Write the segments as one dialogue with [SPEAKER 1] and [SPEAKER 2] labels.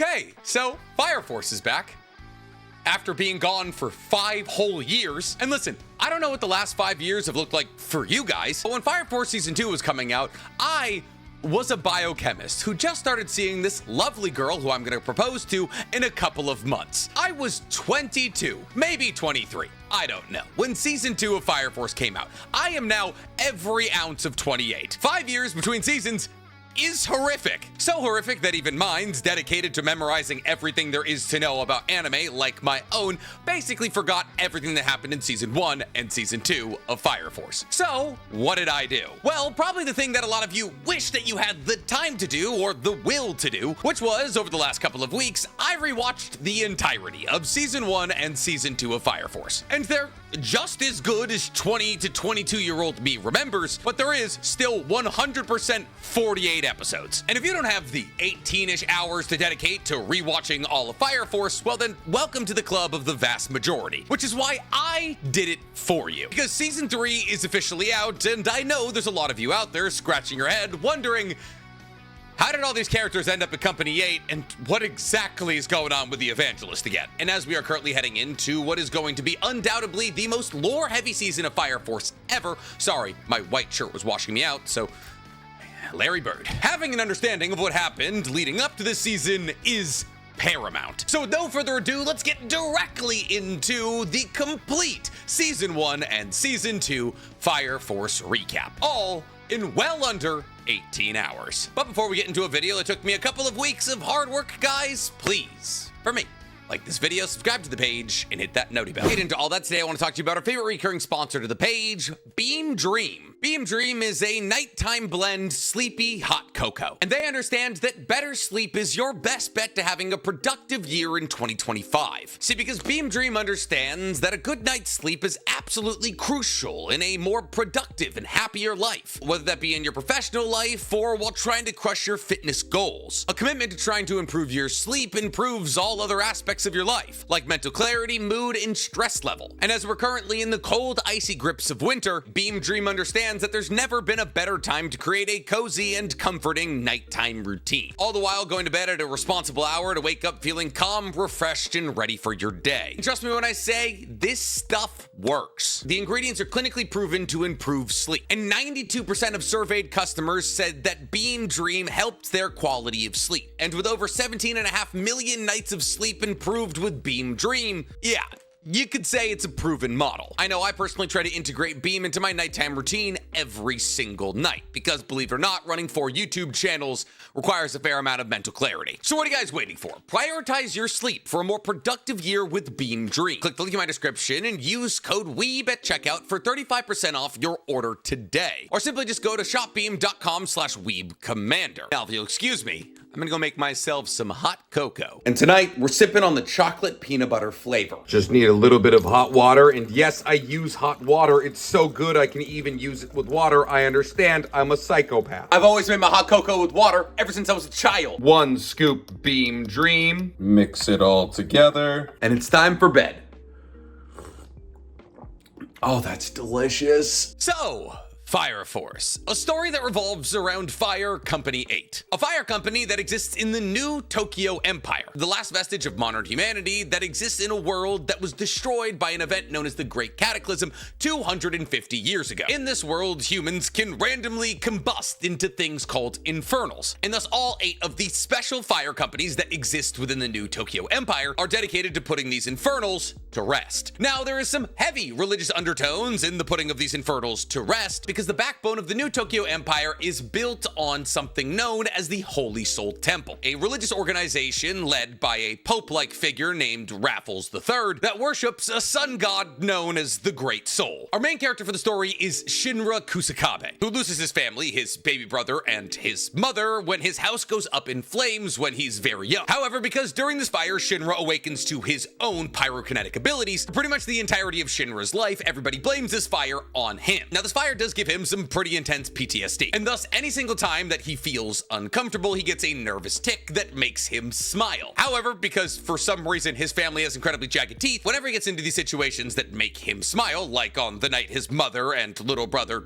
[SPEAKER 1] Okay, so Fire Force is back after being gone for 5 whole years. And listen, I don't know what the last 5 years have looked like for you guys, but when Fire Force Season 2 was coming out, I was a biochemist who just started seeing this lovely girl who I'm gonna propose to in a couple of months. I was 22, maybe 23, I don't know, when Season 2 of Fire Force came out. I am now every ounce of 28. 5 years between seasons is horrific. So horrific that even minds dedicated to memorizing everything there is to know about anime, like my own, basically forgot everything that happened in Season 1 and Season 2 of Fire Force. So, what did I do? Well, probably the thing that a lot of you wish that you had the time to do, or the will to do, which was, over the last couple of weeks, I rewatched the entirety of Season 1 and Season 2 of Fire Force. And they're just as good as 20 to 22-year-old me remembers, but there is still 100% 48 episodes. And if you don't have the 18-ish hours to dedicate to rewatching all of Fire Force, well then, welcome to the club of the vast majority, which is why I did it for you. Because Season 3 is officially out, and I know there's a lot of you out there scratching your head, wondering, how did all these characters end up at Company 8, and what exactly is going on with the Evangelist again? And as we are currently heading into what is going to be undoubtedly the most lore-heavy season of Fire Force ever. Sorry, my white shirt was washing me out, so Larry Bird. Having an understanding of what happened leading up to this season is paramount. So with no further ado, let's get directly into the complete Season 1 and Season 2 Fire Force recap, all in well under 18 hours. But before we get into a video that took me a couple of weeks of hard work, guys, please, for me, like this video, subscribe to the page, and hit that noti bell. Get into all that today, I want to talk to you about our favorite recurring sponsor to the page, Beam Dream. Beam Dream is a nighttime blend sleepy hot cocoa, and they understand that better sleep is your best bet to having a productive year in 2025. See, because Beam Dream understands that a good night's sleep is absolutely crucial in a more productive and happier life, whether that be in your professional life or while trying to crush your fitness goals. A commitment to trying to improve your sleep improves all other aspects of your life, like mental clarity, mood, and stress level. And as we're currently in the cold, icy grips of winter, Beam Dream understands that there's never been a better time to create a cozy and comforting nighttime routine, all the while going to bed at a responsible hour to wake up feeling calm, refreshed, and ready for your day. And trust me when I say, this stuff works. The ingredients are clinically proven to improve sleep, and 92% of surveyed customers said that Beam Dream helped their quality of sleep. And with over 17.5 million nights of sleep improved with Beam Dream, yeah, you could say it's a proven model. I know I personally try to integrate Beam into my nighttime routine every single night, because believe it or not, running 4 YouTube channels requires a fair amount of mental clarity. So what are you guys waiting for? Prioritize your sleep for a more productive year with Beam Dream. Click the link in my description and use code WEEB at checkout for 35% off your order today. Or simply just go to shopbeam.com/WeebCommander. Now, if you'll excuse me, I'm gonna go make myself some hot cocoa. And tonight, we're sipping on the chocolate peanut butter flavor.
[SPEAKER 2] Just need a little bit of hot water, and yes, I use hot water. It's so good I can even use it with water. I understand, I'm a psychopath.
[SPEAKER 1] I've always made my hot cocoa with water ever since I was a child.
[SPEAKER 2] 1 scoop Beam Dream. Mix it all together.
[SPEAKER 1] And it's time for bed. Oh, that's delicious. So, Fire Force, a story that revolves around Fire Company 8, a fire company that exists in the new Tokyo Empire, the last vestige of modern humanity that exists in a world that was destroyed by an event known as the Great Cataclysm 250 years ago. In this world, humans can randomly combust into things called infernals, and thus all 8 of the special fire companies that exist within the new Tokyo Empire are dedicated to putting these infernals to rest. Now, there is some heavy religious undertones in the putting of these infernals to rest, because the backbone of the new Tokyo Empire is built on something known as the Holy Soul Temple, a religious organization led by a pope-like figure named Raffles III that worships a sun god known as the Great Soul. Our main character for the story is Shinra Kusakabe, who loses his family, his baby brother, and his mother when his house goes up in flames when he's very young. However, because during this fire, Shinra awakens to his own pyrokinetic abilities, for pretty much the entirety of Shinra's life, everybody blames this fire on him. Now, this fire does give him some pretty intense PTSD, and thus any single time that he feels uncomfortable, he gets a nervous tick that makes him smile. However, because for some reason his family has incredibly jagged teeth, whenever he gets into these situations that make him smile, like on the night his mother and little brother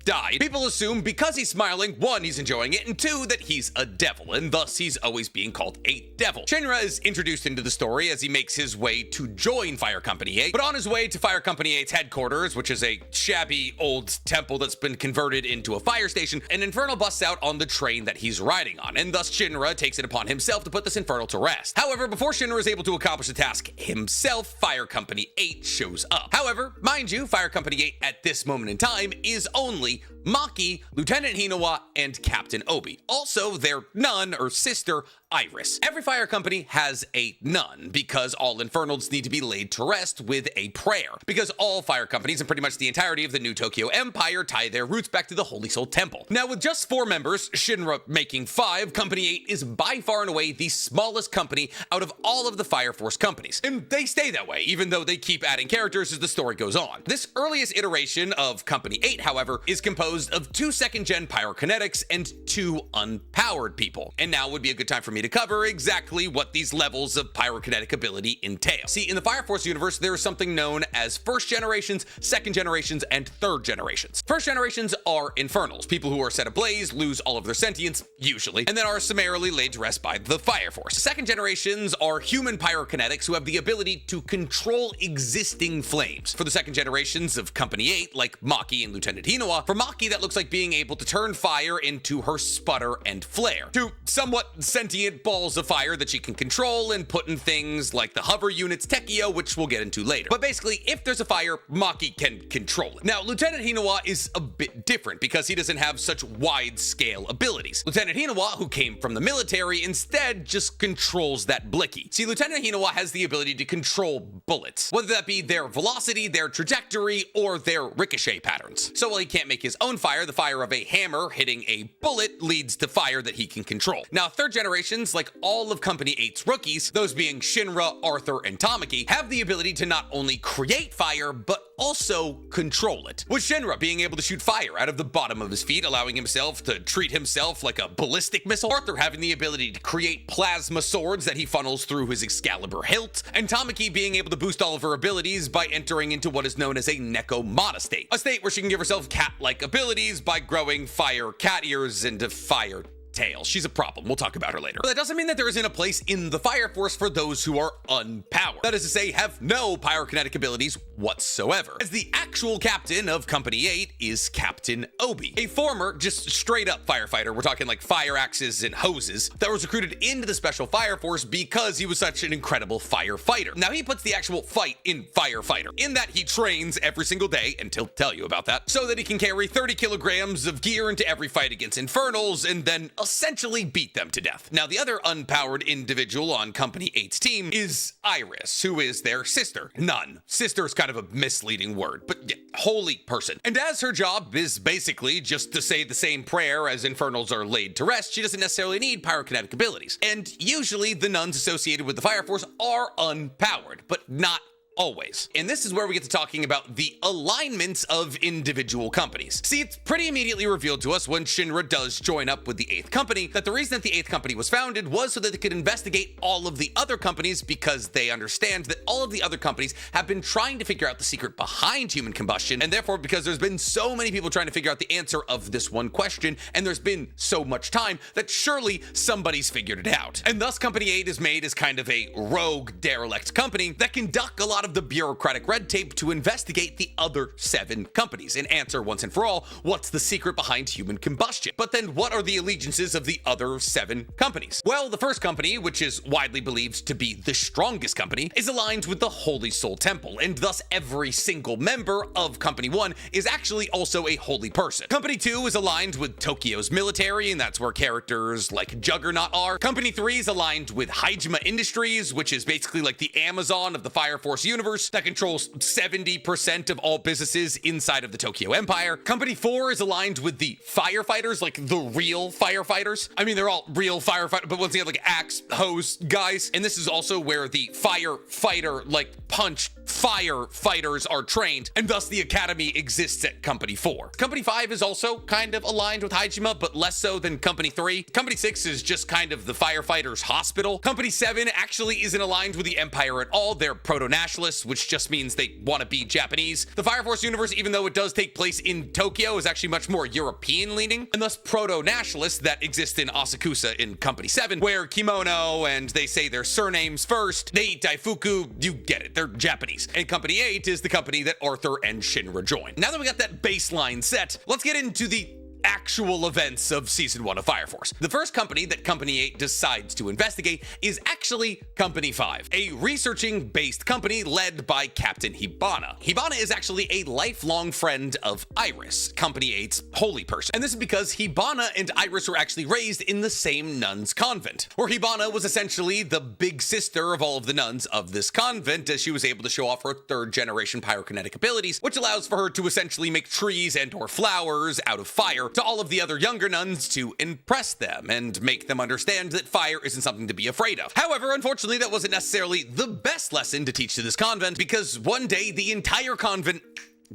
[SPEAKER 1] died. People assume because he's smiling, 1, he's enjoying it, and 2, that he's a devil, and thus he's always being called a devil. Shinra is introduced into the story as he makes his way to join Fire Company 8, but on his way to Fire Company 8's headquarters, which is a shabby old temple that's been converted into a fire station, an infernal busts out on the train that he's riding on, and thus Shinra takes it upon himself to put this infernal to rest. However, before Shinra is able to accomplish the task himself, Fire Company 8 shows up. However, mind you, Fire Company 8 at this moment in time is only Maki, Lieutenant Hinawa, and Captain Obi. Also, their nun or sister, Iris. Every fire company has a nun because all infernals need to be laid to rest with a prayer. Because all fire companies and pretty much the entirety of the New Tokyo Empire tie their roots back to the Holy Soul Temple. Now, with just 4 members, Shinra making 5, Company 8 is by far and away the smallest company out of all of the Fire Force companies. And they stay that way, even though they keep adding characters as the story goes on. This earliest iteration of Company 8, however, is composed of 2 second-gen pyrokinetics and 2 unpowered people. And now would be a good time for me to cover exactly what these levels of pyrokinetic ability entail. See, in the Fire Force universe, there is something known as first generations, second generations, and third generations. First generations are infernals, people who are set ablaze, lose all of their sentience, usually, and then are summarily laid to rest by the Fire Force. Second generations are human pyrokinetics who have the ability to control existing flames. For the second generations of Company 8, like Maki and Lieutenant Hinawa, for Maki that looks like being able to turn fire into her sputter and flare, to somewhat sentient balls of fire that she can control and put in things like the hover unit's Tekio, which we'll get into later. But basically, if there's a fire, Maki can control it. Now, Lieutenant Hinawa is a bit different because he doesn't have such wide-scale abilities. Lieutenant Hinawa, who came from the military, instead just controls that blicky. See, Lieutenant Hinawa has the ability to control bullets, whether that be their velocity, their trajectory, or their ricochet patterns. So while he can't make his own fire, the fire of a hammer hitting a bullet leads to fire that he can control. Now, third generations, like all of Company 8's rookies, those being Shinra, Arthur, and Tamaki, have the ability to not only create fire, but also control it. With Shinra being able to shoot fire out of the bottom of his feet, allowing himself to treat himself like a ballistic missile, Arthur having the ability to create plasma swords that he funnels through his Excalibur hilt, and Tamaki being able to boost all of her abilities by entering into what is known as a Nekomata state, a state where she can give herself cat-like abilities by growing fire cat ears into fire tail. She's a problem. We'll talk about her later. But that doesn't mean that there isn't a place in the Fire Force for those who are unpowered. That is to say, have no pyrokinetic abilities whatsoever. As the actual captain of Company 8 is Captain Obi, a former, just straight up firefighter. We're talking like fire axes and hoses that was recruited into the Special Fire Force because he was such an incredible firefighter. Now he puts the actual fight in firefighter, in that he trains every single day, and he'll tell you about that, so that he can carry 30 kilograms of gear into every fight against infernals and then essentially beat them to death. Now, the other unpowered individual on Company 8's team is Iris, who is their sister. Nun. Sister is kind of a misleading word, but yeah, holy person. And as her job is basically just to say the same prayer as infernals are laid to rest, she doesn't necessarily need pyrokinetic abilities. And usually the nuns associated with the Fire Force are unpowered, but not always. And this is where we get to talking about the alignments of individual companies. See, it's pretty immediately revealed to us when Shinra does join up with the 8th Company that the reason that the 8th Company was founded was so that they could investigate all of the other companies, because they understand that all of the other companies have been trying to figure out the secret behind human combustion, and therefore because there's been so many people trying to figure out the answer of this one question, and there's been so much time, that surely somebody's figured it out. And thus Company 8 is made as kind of a rogue, derelict company that can duck a lot of the bureaucratic red tape to investigate the other 7 companies and answer once and for all what's the secret behind human combustion. But then what are the allegiances of the other 7 companies? Well, the first company, which is widely believed to be the strongest company, is aligned with the Holy Soul Temple, and thus every single member of Company 1 is actually also a holy person. Company 2 is aligned with Tokyo's military, and that's where characters like Juggernaut are. Company 3 is aligned with Haijima Industries, which is basically like the Amazon of the Fire Force universe that controls 70% of all businesses inside of the Tokyo Empire. Company 4 is aligned with the firefighters, like the real firefighters. I mean, they're all real firefighters, but once again, like axe, hose guys. And this is also where the firefighter, like punch firefighters are trained, and thus the academy exists at Company 4. Company 5 is also kind of aligned with Haijima, but less so than Company 3. Company 6 is just kind of the firefighters' hospital. Company 7 actually isn't aligned with the Empire at all. They're proto-nationalists, which just means they want to be Japanese. The Fire Force universe, even though it does take place in Tokyo, is actually much more European-leaning, and thus proto-nationalists that exist in Asakusa in Company 7 wear kimono and they say their surnames first. They eat daifuku. You get it. They're Japanese. And Company 8 is the company that Arthur and Shinra join. Now that we got that baseline set, let's get into the actual events of Season 1 of Fire Force. The first company that Company 8 decides to investigate is actually Company 5, a researching-based company led by Captain Hibana. Hibana is actually a lifelong friend of Iris, Company 8's holy person. And this is because Hibana and Iris were actually raised in the same nuns' convent, where Hibana was essentially the big sister of all of the nuns of this convent, as she was able to show off her third-generation pyrokinetic abilities, which allows for her to essentially make trees and or flowers out of fire to all of the other younger nuns to impress them and make them understand that fire isn't something to be afraid of. However, unfortunately, that wasn't necessarily the best lesson to teach to this convent, because one day the entire convent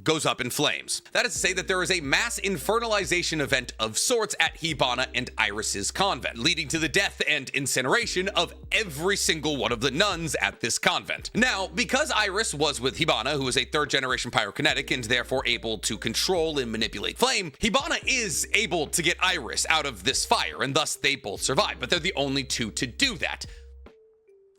[SPEAKER 1] goes up in flames. That is to say that there is a mass infernalization event of sorts at Hibana and Iris's convent, leading to the death and incineration of every single one of the nuns at this convent. Now, because Iris was with Hibana, who is a third-generation pyrokinetic and therefore able to control and manipulate flame, Hibana is able to get Iris out of this fire, and thus they both survive, but they're the only two to do that.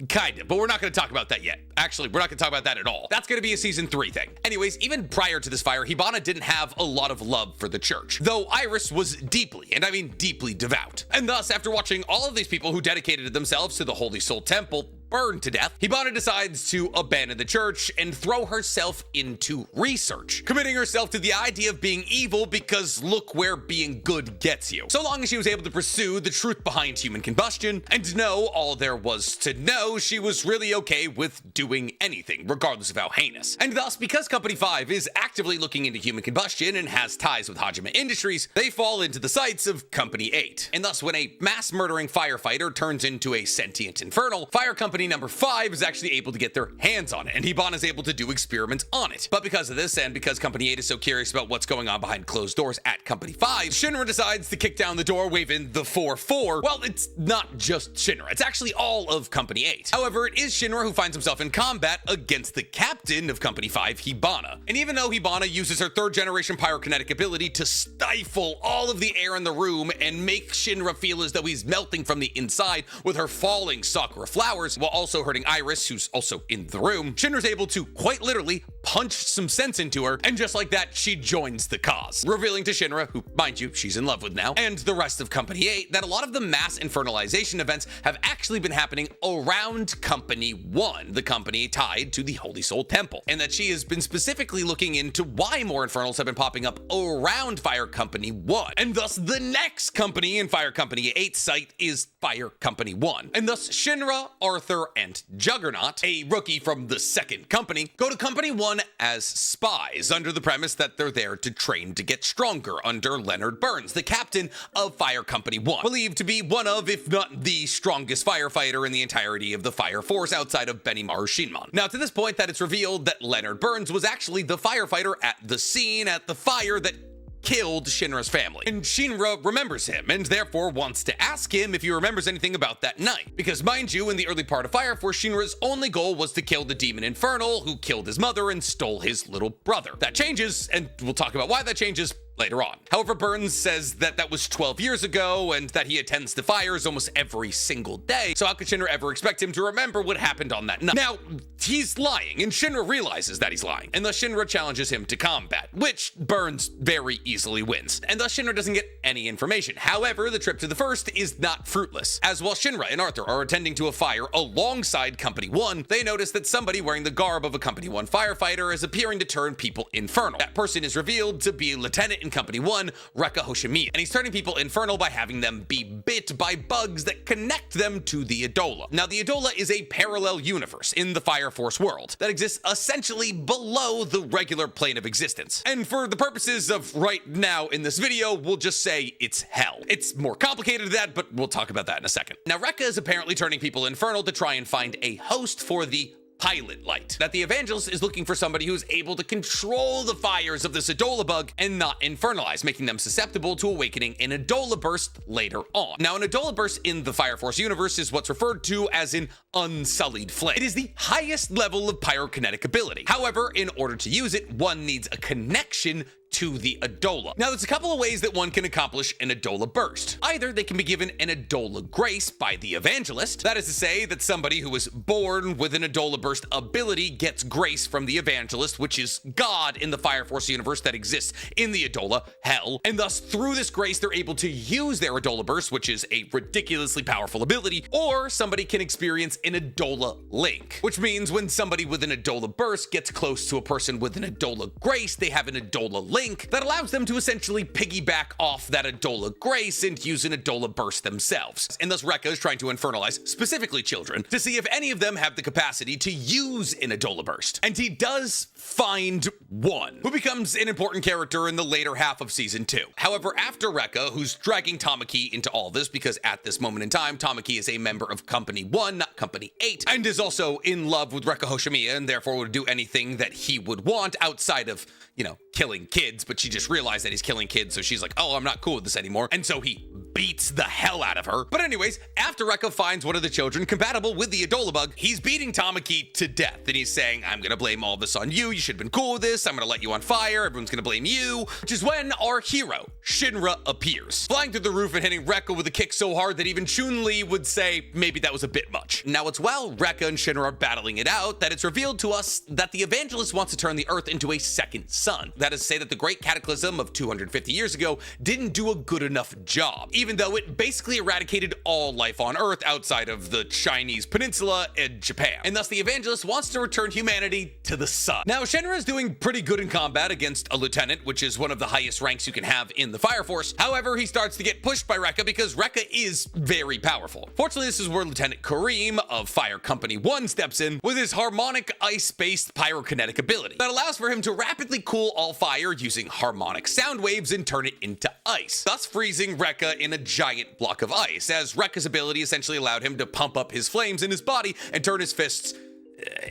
[SPEAKER 1] Kind of, but we're not going to talk about that yet. Actually, we're not going to talk about that at all. That's going to be a Season 3 thing. Anyways, even prior to this fire, Hibana didn't have a lot of love for the church, though Iris was deeply, and I mean deeply, devout. And thus, after watching all of these people who dedicated themselves to the Holy Soul Temple burned to death, Hibana decides to abandon the church and throw herself into research, committing herself to the idea of being evil because look where being good gets you. So long as she was able to pursue the truth behind human combustion and know all there was to know, she was really okay with doing anything, regardless of how heinous. And thus, because Company 5 is actively looking into human combustion and has ties with Haijima Industries, they fall into the sights of Company 8. And thus, when a mass-murdering firefighter turns into a sentient infernal, Fire Company number 5 is actually able to get their hands on it, and Hibana is able to do experiments on it. But because of this, and because Company 8 is so curious about what's going on behind closed doors at Company 5, Shinra decides to kick down the door, waving the 4-4. Well, it's not just Shinra, it's actually all of Company 8. However, it is Shinra who finds himself in combat against the captain of Company 5, Hibana. And even though Hibana uses her third-generation pyrokinetic ability to stifle all of the air in the room and make Shinra feel as though he's melting from the inside with her falling sakura flowers, while also hurting Iris, who's also in the room, Shinra's able to quite literally punch some sense into her, and just like that, she joins the cause, revealing to Shinra, who, mind you, she's in love with now, and the rest of Company 8, that a lot of the mass infernalization events have actually been happening around Company 1, the company tied to the Holy Soul Temple, and that she has been specifically looking into why more infernals have been popping up around Fire Company 1, and thus the next company in Fire Company 8's site is Fire Company 1, and thus Shinra, Arthur, and Juggernaut, a rookie from the second company, go to Company 1 as spies, under the premise that they're there to train to get stronger under Leonard Burns, the captain of Fire Company 1, believed to be one of, if not the strongest firefighter in the entirety of the Fire Force outside of Benimaru Shinmon. Now, to this point, that it's revealed that Leonard Burns was actually the firefighter at the scene at the fire that killed Shinra's family. And Shinra remembers him and therefore wants to ask him if he remembers anything about that night. Because mind you, in the early part of Fire Force, Shinra's only goal was to kill the demon Infernal who killed his mother and stole his little brother. That changes, and we'll talk about why that changes later on. However, Burns says that that was 12 years ago and that he attends the fires almost every single day, so how could Shinra ever expect him to remember what happened on that night? Now, he's lying, and Shinra realizes that he's lying, and thus Shinra challenges him to combat, which Burns very easily wins, and thus Shinra doesn't get any information. However, the trip to the first is not fruitless, as while Shinra and Arthur are attending to a fire alongside Company 1, they notice that somebody wearing the garb of a Company 1 firefighter is appearing to turn people infernal. That person is revealed to be a lieutenant in Company 1, Rekka Hoshimiya, and he's turning people infernal by having them be bit by bugs that connect them to the Adola. Now, the Adola is a parallel universe in the Fire Force world that exists essentially below the regular plane of existence. And for the purposes of right now in this video, we'll just say it's hell. It's more complicated than that, but we'll talk about that in a second. Now, Rekka is apparently turning people infernal to try and find a host for the pilot light. That the evangelist is looking for somebody who's able to control the fires of this Adola bug and not infernalize, making them susceptible to awakening an Adola burst later on. Now, an Adola burst in the Fire Force universe is what's referred to as an unsullied flame. It is the highest level of pyrokinetic ability. However, in order to use it, one needs a connection to the Adola. Now, there's a couple of ways that one can accomplish an Adola burst. Either they can be given an Adola grace by the evangelist. That is to say that somebody who was born with an Adola burst ability gets grace from the evangelist, which is God in the Fire Force universe that exists in the Adola, hell, and thus through this grace, they're able to use their Adola burst, which is a ridiculously powerful ability, or somebody can experience an Adola link, which means when somebody with an Adola burst gets close to a person with an Adola grace, they have an Adola link that allows them to essentially piggyback off that Adola grace and use an Adola burst themselves. And thus Rekka is trying to infernalize, specifically children, to see if any of them have the capacity to use an Adola burst. And he does find one, who becomes an important character in the later half of Season 2. However, after Rekka, who's dragging Tamaki into all this because at this moment in time, Tamaki is a member of Company 1, not Company 8, and is also in love with Rekka Hoshimiya and therefore would do anything that he would want outside of, you know, killing kids, but she just realized that he's killing kids, so she's like, oh, I'm not cool with this anymore. And so he beats the hell out of her. But anyways, after Rekka finds one of the children compatible with the Adola bug, he's beating Tamaki to death. And he's saying, I'm gonna blame all this on you. You should have been cool with this. I'm gonna let you on fire. Everyone's gonna blame you. Which is when our hero, Shinra, appears, flying through the roof and hitting Rekka with a kick so hard that even Chun-Li would say maybe that was a bit much. Now, it's while Rekka and Shinra are battling it out that it's revealed to us that the evangelist wants to turn the Earth into a second sun. That is to say that the Great Cataclysm of 250 years ago didn't do a good enough job, even though it basically eradicated all life on Earth outside of the Chinese peninsula and Japan. And thus the evangelist wants to return humanity to the sun. Now, Shinra is doing pretty good in combat against a lieutenant, which is one of the highest ranks you can have in the Fire Force. However, he starts to get pushed by Rekka because Rekka is very powerful. Fortunately, this is where Lieutenant Kareem of Fire Company 1 steps in with his harmonic ice-based pyrokinetic ability that allows for him to rapidly cool all fire using harmonic sound waves and turn it into ice, thus freezing Rekka in a giant block of ice, as Rekka's ability essentially allowed him to pump up his flames in his body and turn his fists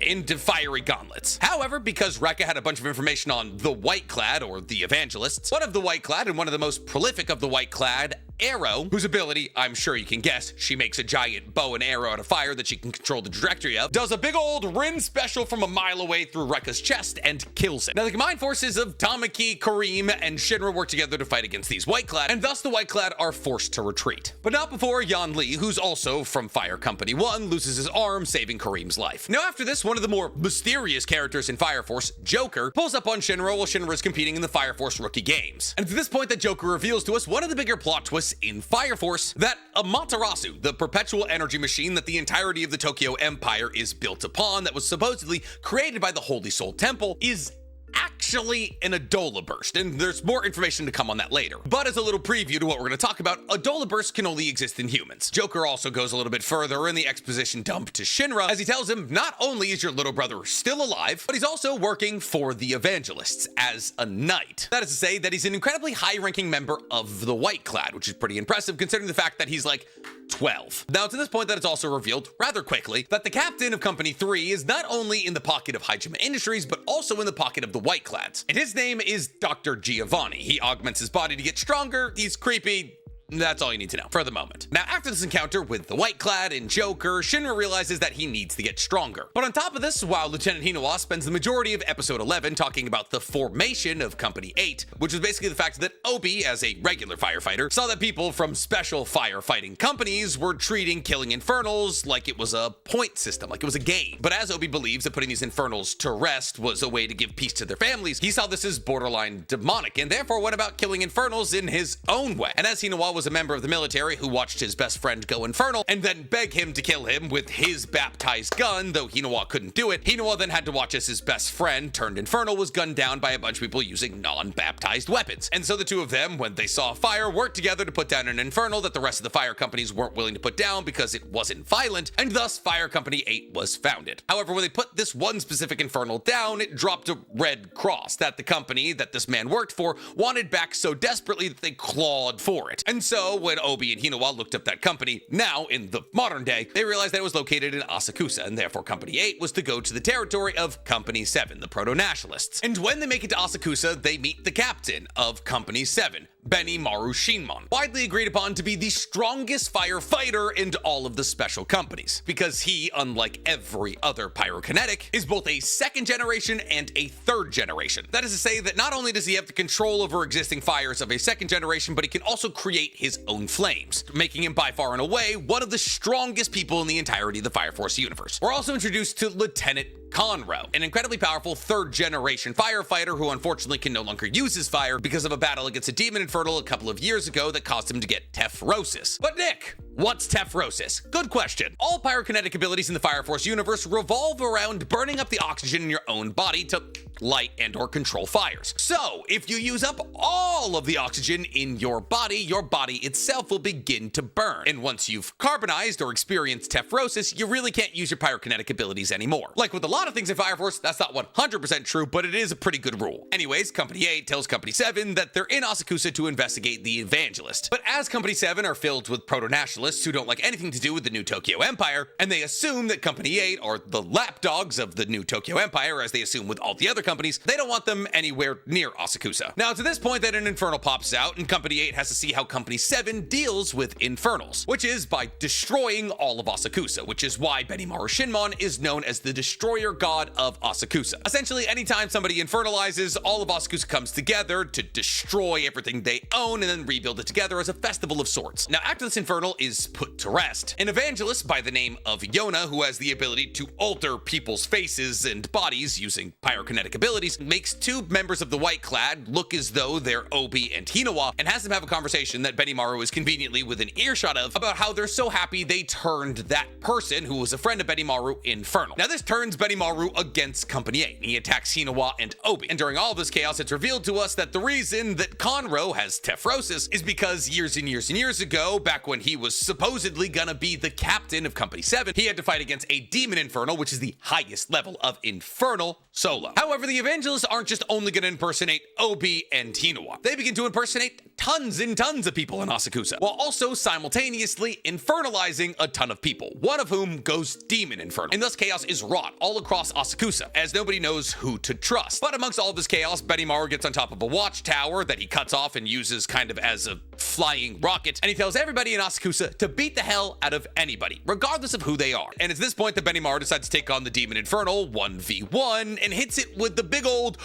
[SPEAKER 1] into fiery gauntlets. However, because Rekka had a bunch of information on the White Clad, or the Evangelists, one of the White Clad and one of the most prolific of the White Clad, Arrow, whose ability, I'm sure you can guess, she makes a giant bow and arrow out of fire that she can control the trajectory of, does a big old Rin special from a mile away through Rekka's chest and kills it. Now, the combined forces of Tamaki, Kareem, and Shinra work together to fight against these White Clad, and thus the White Clad are forced to retreat. But not before Yan Li, who's also from Fire Company 1, loses his arm, saving Kareem's life. Now, after this, one of the more mysterious characters in Fire Force, Joker, pulls up on Shinra while Shinra is competing in the Fire Force Rookie Games. And it's at this point that Joker reveals to us one of the bigger plot twists in Fire Force, that Amaterasu, the perpetual energy machine that the entirety of the Tokyo Empire is built upon, that was supposedly created by the Holy Soul Temple, is actually an Adola burst, and there's more information to come on that later. But as a little preview to what we're going to talk about, Adola bursts can only exist in humans. Joker also goes a little bit further in the exposition dump to Shinra, as he tells him not only is your little brother still alive, but he's also working for the Evangelists as a knight. That is to say that he's an incredibly high-ranking member of the White Clad, which is pretty impressive considering the fact that he's like 12. Now, it's at this point that it's also revealed, rather quickly, that the captain of Company 3 is not only in the pocket of Haijima Industries, but also in the pocket of the White Clads. And his name is Dr. Giovanni. He augments his body to get stronger, he's creepy, that's all you need to know for the moment. Now, after this encounter with the White Clad and Joker, Shinra realizes that he needs to get stronger. But on top of this, while Lieutenant Hinawa spends the majority of episode 11 talking about the formation of Company 8, which was basically the fact that Obi, as a regular firefighter, saw that people from special firefighting companies were treating killing infernals like it was a point system, like it was a game. But as Obi believes that putting these infernals to rest was a way to give peace to their families, he saw this as borderline demonic and therefore went about killing infernals in his own way. And as Hinawa was a member of the military who watched his best friend go infernal and then beg him to kill him with his baptized gun, though Hinawa couldn't do it, Hinawa then had to watch as his best friend turned infernal was gunned down by a bunch of people using non-baptized weapons. And so the two of them, when they saw fire, worked together to put down an infernal that the rest of the fire companies weren't willing to put down because it wasn't violent, and thus Fire Company 8 was founded. However, when they put this one specific infernal down, it dropped a red cross that the company that this man worked for wanted back so desperately that they clawed for it. And So when Obi and Hinawa looked up that company, now in the modern day, they realized that it was located in Asakusa, and therefore Company 8 was to go to the territory of Company 7, the proto-nationalists. And when they make it to Asakusa, they meet the captain of Company 7, Benimaru Shinmon, widely agreed upon to be the strongest firefighter in all of the special companies, because he, unlike every other pyrokinetic, is both a second generation and a third generation. That is to say that not only does he have the control over existing fires of a second generation, but he can also create his own flames, making him by far and away one of the strongest people in the entirety of the Fire Force universe. We're also introduced to Lieutenant Conroe, an incredibly powerful third generation firefighter who unfortunately can no longer use his fire because of a battle against a demon infernal a couple of years ago that caused him to get Tephrosis. But Nick, what's Tephrosis? Good question. All pyrokinetic abilities in the Fire Force universe revolve around burning up the oxygen in your own body to light and or control fires. So if you use up all of the oxygen in your body itself will begin to burn. And once you've carbonized or experienced Tephrosis, you really can't use your pyrokinetic abilities anymore. Like with a lot of things in Fire Force, that's not 100% true, but it is a pretty good rule. Anyways, Company 8 tells Company 7 that they're in Asakusa to investigate the Evangelist. But as Company 7 are filled with proto-nationalists who don't like anything to do with the New Tokyo Empire, and they assume that Company 8 are the lapdogs of the New Tokyo Empire, as they assume with all the other companies, they don't want them anywhere near Asakusa. Now, to this point that an Infernal pops out, and Company 8 has to see how Company 7 deals with Infernals, which is by destroying all of Asakusa, which is why Benimaru Shinmon is known as the Destroyer God of Asakusa. Essentially, anytime somebody infernalizes, all of Asakusa comes together to destroy everything they own and then rebuild it together as a festival of sorts. Now, after this Infernal is put to rest, an evangelist by the name of Yona, who has the ability to alter people's faces and bodies using pyrokinetic abilities, makes two members of the White Clad look as though they're Obi and Hinawa, and has them have a conversation that Benimaru is conveniently within earshot of about how they're so happy they turned that person who was a friend of Benimaru infernal. Now, this turns Benimaru against Company 8, and he attacks Hinawa and Obi. And during all of this chaos, it's revealed to us that the reason that Conroe has Tephrosis is because years and years and years ago, back when he was supposedly gonna be the captain of Company 7, he had to fight against a demon infernal, which is the highest level of infernal, solo. However, the evangelists aren't just only gonna impersonate Obi and Hinawa. They begin to impersonate tons and tons of people in Asakusa, while also simultaneously infernalizing a ton of people, one of whom goes demon infernal. And thus chaos is wrought all across Asakusa, as nobody knows who to trust. But amongst all of this chaos, Benimaru gets on top of a watchtower that he cuts off and uses kind of as a flying rocket, and he tells everybody in Asakusa to beat the hell out of anybody, regardless of who they are. And it's this point that Benimaru decides to take on the demon infernal 1v1 and hits it with the big old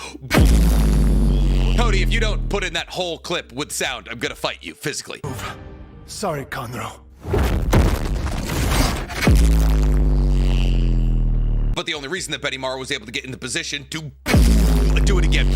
[SPEAKER 1] Cody, if you don't put in that whole clip with sound, I'm gonna fight you physically.
[SPEAKER 3] Sorry, Conroe.
[SPEAKER 1] But the only reason that Benimaru was able to get in the position to do it again,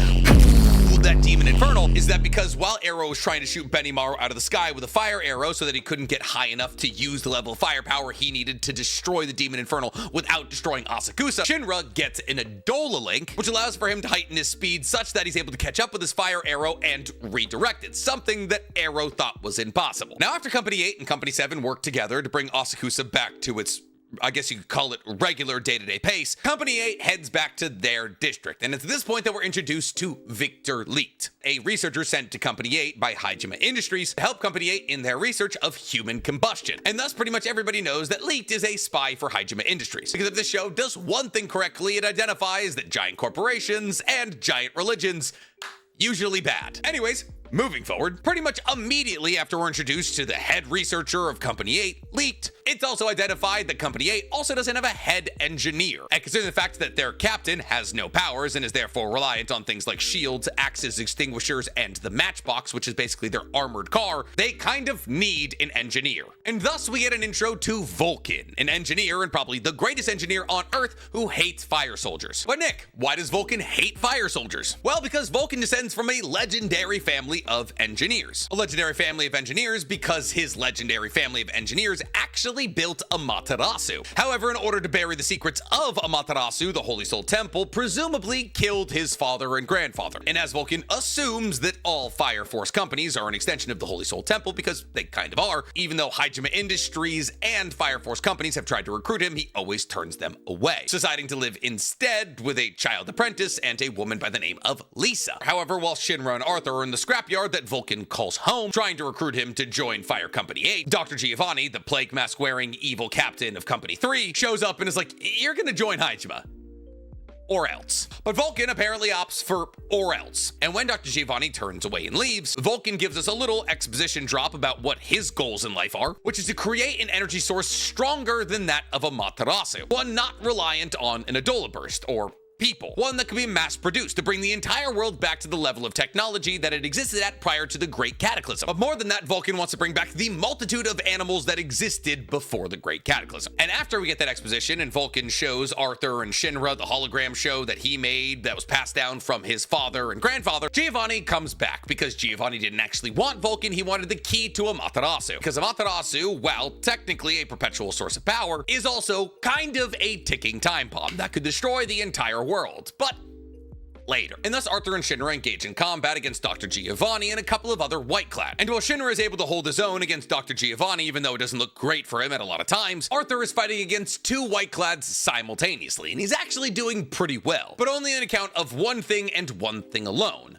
[SPEAKER 1] that demon infernal, is that because while Arrow was trying to shoot Benimaru out of the sky with a fire arrow so that he couldn't get high enough to use the level of firepower he needed to destroy the demon infernal without destroying Asakusa, Shinra gets an Adola link, which allows for him to heighten his speed such that he's able to catch up with his fire arrow and redirect it, something that Arrow thought was impossible. Now, after Company 8 and Company 7 work together to bring Asakusa back to its, I guess you could call it, regular day-to-day pace, Company 8 heads back to their district. And it's at this point that we're introduced to Victor Leet, a researcher sent to Company 8 by Haijima Industries to help Company 8 in their research of human combustion. And thus pretty much everybody knows that Leet is a spy for Haijima Industries. Because if this show does one thing correctly, it identifies that giant corporations and giant religions usually bad. Anyways, moving forward, pretty much immediately after we're introduced to the head researcher of Company 8, Leaked, it's also identified that Company 8 also doesn't have a head engineer. And considering the fact that their captain has no powers and is therefore reliant on things like shields, axes, extinguishers, and the matchbox, which is basically their armored car, they kind of need an engineer. And thus we get an intro to Vulcan, an engineer and probably the greatest engineer on Earth who hates fire soldiers. But Nick, why does Vulcan hate fire soldiers? Well, because Vulcan descends from a legendary family of engineers. A legendary family of engineers because his legendary family of engineers actually built Amaterasu. However, in order to bury the secrets of Amaterasu, the Holy Soul Temple presumably killed his father and grandfather. And as Vulcan assumes that all Fire Force companies are an extension of the Holy Soul Temple, because they kind of are, even though Haijima Industries and Fire Force companies have tried to recruit him, he always turns them away, deciding to live instead with a child apprentice and a woman by the name of Lisa. However, while Shinra and Arthur are in the scrapyard scrapyard that Vulcan calls home, trying to recruit him to join Fire Company 8. Dr. Giovanni, the plague mask-wearing evil captain of Company 3, shows up and is like, "You're gonna join Haijima. Or else." But Vulcan apparently opts for or else. And when Dr. Giovanni turns away and leaves, Vulcan gives us a little exposition drop about what his goals in life are, which is to create an energy source stronger than that of a Materasu, one not reliant on an Adola burst or people, one that could be mass-produced to bring the entire world back to the level of technology that it existed at prior to the Great Cataclysm. But more than that, Vulcan wants to bring back the multitude of animals that existed before the Great Cataclysm. And after we get that exposition and Vulcan shows Arthur and Shinra the hologram show that he made that was passed down from his father and grandfather, Giovanni comes back because Giovanni didn't actually want Vulcan, he wanted the key to Amaterasu. Because Amaterasu, while technically a perpetual source of power, is also kind of a ticking time bomb that could destroy the entire world, but later. And thus Arthur and Shinra engage in combat against Dr. Giovanni and a couple of other white-clad. And while Shinra is able to hold his own against Dr. Giovanni, even though it doesn't look great for him at a lot of times, Arthur is fighting against two white-clads simultaneously, and he's actually doing pretty well, but only on account of one thing and one thing alone: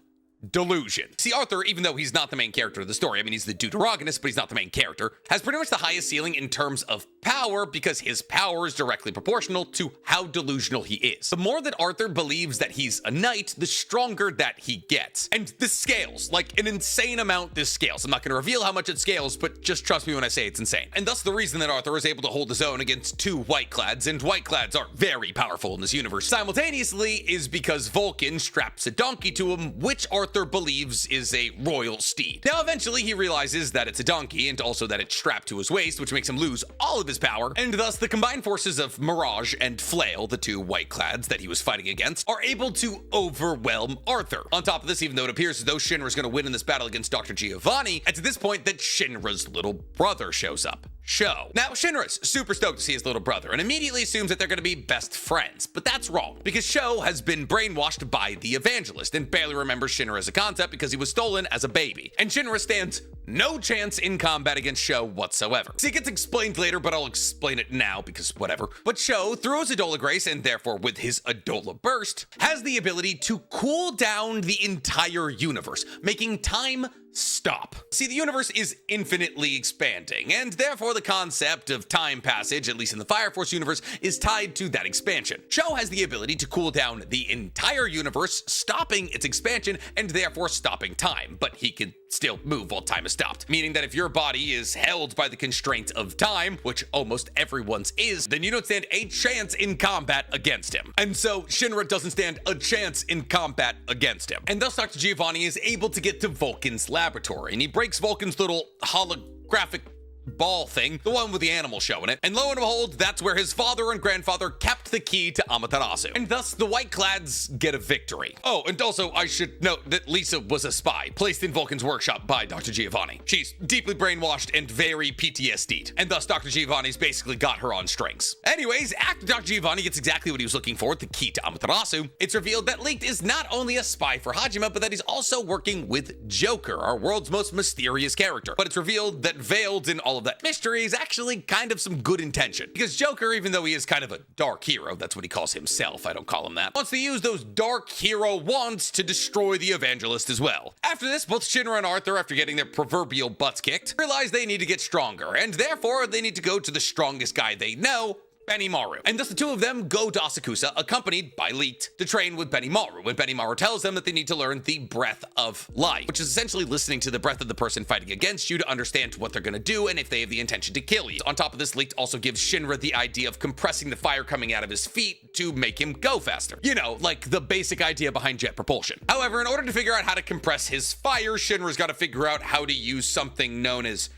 [SPEAKER 1] delusion. See, Arthur, even though he's not the main character of the story, I mean, he's the deuteragonist, but he's not the main character, has pretty much the highest ceiling in terms of power because his power is directly proportional to how delusional he is. The more that Arthur believes that he's a knight, the stronger that he gets. And this scales, like an insane amount this scales. I'm not going to reveal how much it scales, but just trust me when I say it's insane. And thus the reason that Arthur is able to hold his own against two white-clads, and white-clads are very powerful in this universe, simultaneously is because Vulcan straps a donkey to him, which Arthur believes is a royal steed. Now, eventually he realizes that it's a donkey and also that it's strapped to his waist, which makes him lose all of his power, and thus the combined forces of Mirage and Flail, the two white-clads that he was fighting against, are able to overwhelm Arthur. On top of this, even though it appears as though Shinra's going to win in this battle against Dr. Giovanni, it's at this point that Shinra's little brother shows up. Sho. Now, Shinra's super stoked to see his little brother and immediately assumes that they're going to be best friends, but that's wrong, because Sho has been brainwashed by the evangelist and barely remembers Shinra as a concept because he was stolen as a baby, and Shinra stands no chance in combat against Sho whatsoever. See, it gets explained later, but I'll explain it now because whatever. But Sho, through his Adola Grace and therefore with his Adola Burst, has the ability to cool down the entire universe, making time stop. See, the universe is infinitely expanding, and therefore the concept of time passage, at least in the Fire Force universe, is tied to that expansion. Sho has the ability to cool down the entire universe, stopping its expansion and therefore stopping time, but he can still move while time is stopped, meaning that if your body is held by the constraint of time, which almost everyone's is, then you don't stand a chance in combat against him. And so Shinra doesn't stand a chance in combat against him. And thus Dr. Giovanni is able to get to Vulcan's laboratory, and he breaks Vulcan's little holographic ball thing, the one with the animal showing it, and lo and behold, that's where his father and grandfather kept the key to Amaterasu, and thus the white-clads get a victory. Oh, and also I should note that Lisa was a spy placed in Vulcan's workshop by Dr. Giovanni. She's deeply brainwashed and very PTSD'd, and thus Dr. Giovanni's basically got her on strings. Anyways, after Dr. Giovanni gets exactly what he was looking for, the key to Amaterasu, it's revealed that Licht is not only a spy for Haijima, but that he's also working with Joker, our world's most mysterious character. But it's revealed that veiled in all of that mystery is actually kind of some good intention, because Joker, even though he is kind of a dark hero, that's what he calls himself, I don't call him that, wants to use those dark hero wands to destroy the evangelist as well. After this, both Shinra and Arthur, after getting their proverbial butts kicked, realize they need to get stronger, and therefore they need to go to the strongest guy they know, Benimaru. And thus the two of them go to Asakusa, accompanied by Licht, to train with Benimaru, when Benimaru tells them that they need to learn the breath of life, which is essentially listening to the breath of the person fighting against you to understand what they're going to do and if they have the intention to kill you. On top of this, Licht also gives Shinra the idea of compressing the fire coming out of his feet to make him go faster. You know, like the basic idea behind jet propulsion. However, in order to figure out how to compress his fire, Shinra's got to figure out how to use something known as...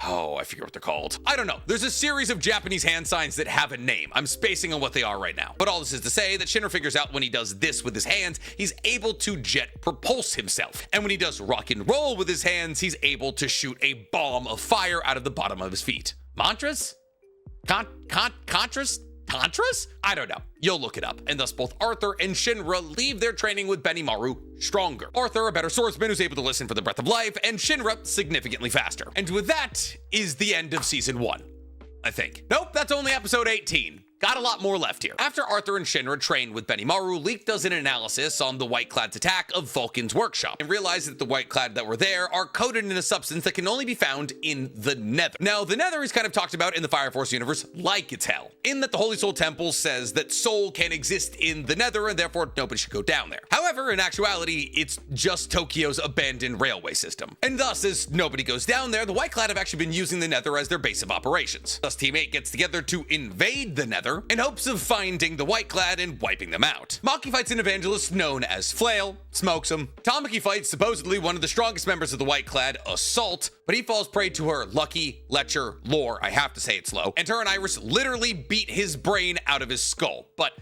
[SPEAKER 1] oh, I forget what they're called. I don't know. There's a series of Japanese hand signs that have a name. I'm spacing on what they are right now. But all this is to say that Shinra figures out when he does this with his hands, he's able to jet propulse himself. And when he does rock and roll with his hands, he's able to shoot a bomb of fire out of the bottom of his feet. Mantras? Contras? Tantras? I don't know. You'll look it up. And thus both Arthur and Shinra leave their training with Benimaru stronger. Arthur, a better swordsman who's able to listen for the breath of life, and Shinra significantly faster. And with that is the end of season 1. I think. Nope, that's only episode 18. got a lot more left here. After Arthur and Shinra train with Benimaru, Leek does an analysis on the Whiteclad's attack of Vulcan's workshop and realizes that the Whiteclad that were there are coated in a substance that can only be found in the Nether. Now, the Nether is kind of talked about in the Fire Force universe like it's hell, in that the Holy Soul Temple says that soul can exist in the Nether and therefore nobody should go down there. However, in actuality, it's just Tokyo's abandoned railway system. And thus, as nobody goes down there, the Whiteclad have actually been using the Nether as their base of operations. Thus, Team 8 gets together to invade the Nether in hopes of finding the Whiteclad and wiping them out. Maki fights an evangelist known as Flail, smokes him. Tamaki fights supposedly one of the strongest members of the Whiteclad, Assault, but he falls prey to her lucky lecher lore, I have to say it slow, and her and Iris literally beat his brain out of his skull, but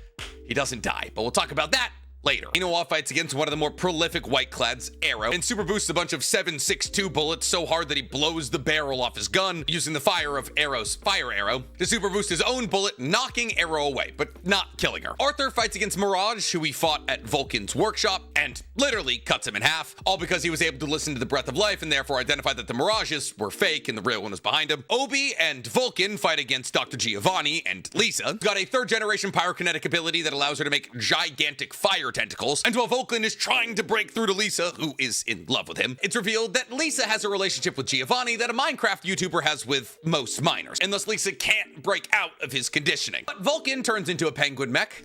[SPEAKER 1] he doesn't die, but we'll talk about that later. Inoue fights against one of the more prolific Whiteclads, Arrow, and super boosts a bunch of 7.62 bullets so hard that he blows the barrel off his gun using the fire of Arrow's fire arrow to super boost his own bullet, knocking Arrow away, but not killing her. Arthur fights against Mirage, who he fought at Vulcan's workshop, and literally cuts him in half, all because he was able to listen to the breath of life and therefore identify that the Mirages were fake and the real one was behind him. Obi and Vulcan fight against Dr. Giovanni and Lisa, who's got a third-generation pyrokinetic ability that allows her to make gigantic fire tentacles, and while Vulcan is trying to break through to Lisa, who is in love with him, it's revealed that Lisa has a relationship with Giovanni that a Minecraft YouTuber has with most miners, and thus Lisa can't break out of his conditioning. But Vulcan turns into a penguin mech.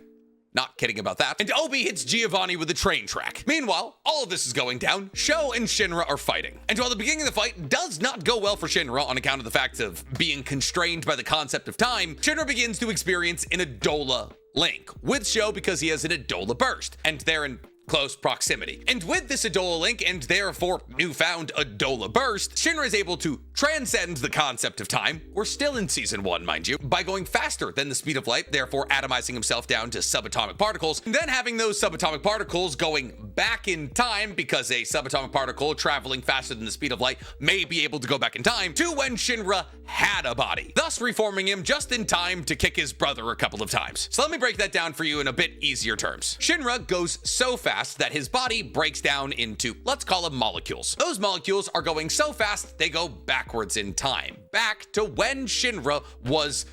[SPEAKER 1] Not kidding about that. And Obi hits Giovanni with a train track. Meanwhile, all of this is going down. Sho and Shinra are fighting. And while the beginning of the fight does not go well for Shinra on account of the fact of being constrained by the concept of time, Shinra begins to experience an Adola link with Sho because he has an Adola burst, and they're in close proximity. And with this Adola link and therefore newfound Adola burst, Shinra is able to transcend the concept of time. We're still in season 1, mind you, by going faster than the speed of light, therefore atomizing himself down to subatomic particles, and then having those subatomic particles going back in time because a subatomic particle traveling faster than the speed of light may be able to go back in time to when Shinra had a body, thus reforming him just in time to kick his brother a couple of times. So let me break that down for you in a bit easier terms. Shinra goes so fast that his body breaks down into, let's call them molecules. Those molecules are going so fast, they go backwards in time, back to when Shinra was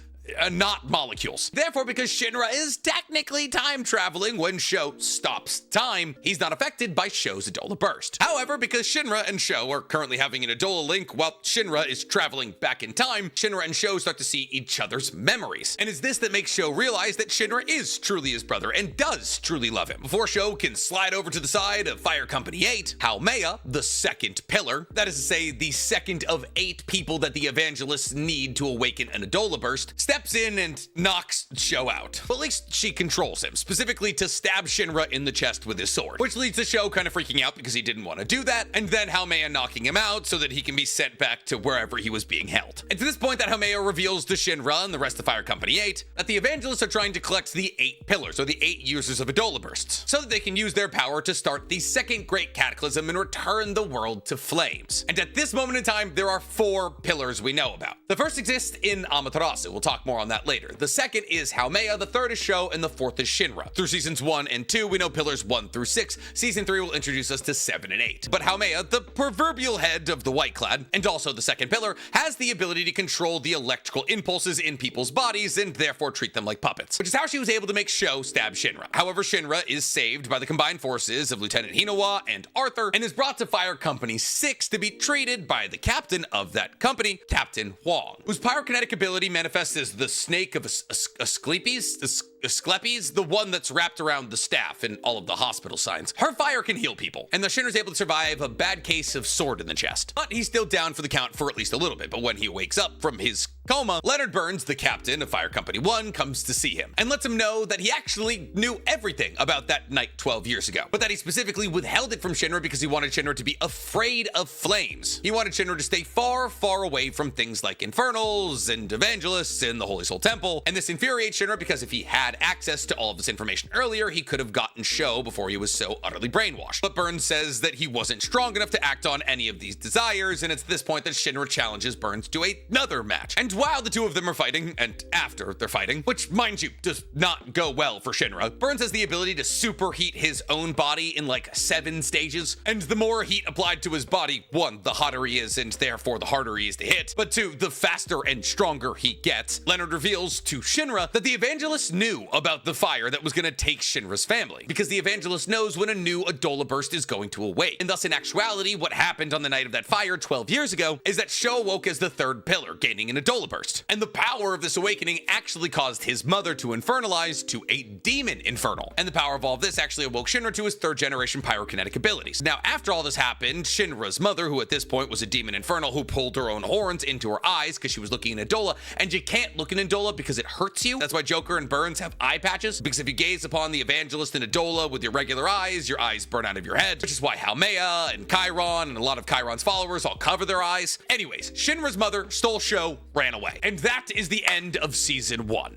[SPEAKER 1] not molecules. Therefore, because Shinra is technically time traveling when Sho stops time, he's not affected by Sho's Adola burst. However, because Shinra and Sho are currently having an Adola link while Shinra is traveling back in time, Shinra and Sho start to see each other's memories. And it's this that makes Sho realize that Shinra is truly his brother and does truly love him. Before Sho can slide over to the side of Fire Company 8, Haijima, the second pillar, that is to say, the second of 8 people that the evangelists need to awaken an Adola burst, steps in and knocks Sho out. But at least she controls him, specifically to stab Shinra in the chest with his sword, which leads to Sho kind of freaking out because he didn't want to do that, and then Haijima knocking him out so that he can be sent back to wherever he was being held. And to this point, that Haijima reveals to Shinra and the rest of Fire Company 8 that the evangelists are trying to collect the 8 pillars, or the 8 users of Adola bursts, so that they can use their power to start the second great cataclysm and return the world to flames. And at this moment in time, there are 4 pillars we know about. The first exists in Amaterasu. We'll talk more on that later. The second is Haijima, the third is Sho, and the fourth is Shinra. Through seasons 1 and 2, we know pillars 1 through 6. Season 3 will introduce us to 7 and 8. But Haijima, the proverbial head of the Whiteclad, and also the second pillar, has the ability to control the electrical impulses in people's bodies and therefore treat them like puppets, which is how she was able to make Sho stab Shinra. However, Shinra is saved by the combined forces of Lieutenant Inoue and Arthur and is brought to Fire Company 6 to be treated by the captain of that company, Captain Huang, whose pyrokinetic ability manifests as the snake of Asclepius, the one that's wrapped around the staff in all of the hospital signs. Her fire can heal people, and the Shinra's able to survive a bad case of sword in the chest. But he's still down for the count for at least a little bit, but when he wakes up from his coma, Leonard Burns, the captain of Fire Company 1, comes to see him and lets him know that he actually knew everything about that night 12 years ago, but that he specifically withheld it from Shinra because he wanted Shinra to be afraid of flames. He wanted Shinra to stay far, far away from things like infernals and evangelists and the Holy Soul Temple, and this infuriates Shinra because if he had had access to all of this information earlier, he could have gotten Sho before he was so utterly brainwashed. But Burns says that he wasn't strong enough to act on any of these desires, and it's this point that Shinra challenges Burns to another match. And while the two of them are fighting, and after they're fighting, which mind you does not go well for Shinra, Burns has the ability to superheat his own body in like 7 stages, and the more heat applied to his body, 1, the hotter he is and therefore the harder he is to hit, but 2, the faster and stronger he gets. Leonard reveals to Shinra that the Evangelist knew about the fire that was going to take Shinra's family, because the Evangelist knows when a new Adola burst is going to awake. And thus in actuality, what happened on the night of that fire 12 years ago is that Sho awoke as the 3rd pillar, gaining an Adola burst. And the power of this awakening actually caused his mother to infernalize to a demon infernal. And the power of all of this actually awoke Shinra to his 3rd generation pyrokinetic abilities. Now, after all this happened, Shinra's mother, who at this point was a demon infernal who pulled her own horns into her eyes because she was looking in Adola, and you can't look in Adola because it hurts you. That's why Joker and Burns have eye patches, because if you gaze upon the Evangelist in Adola with your regular eyes, your eyes burn out of your head, which is why Haumea and Chiron and a lot of Chiron's followers all cover their eyes. Anyways, Shinra's mother stole Sho, ran away. And that is the end of season 1.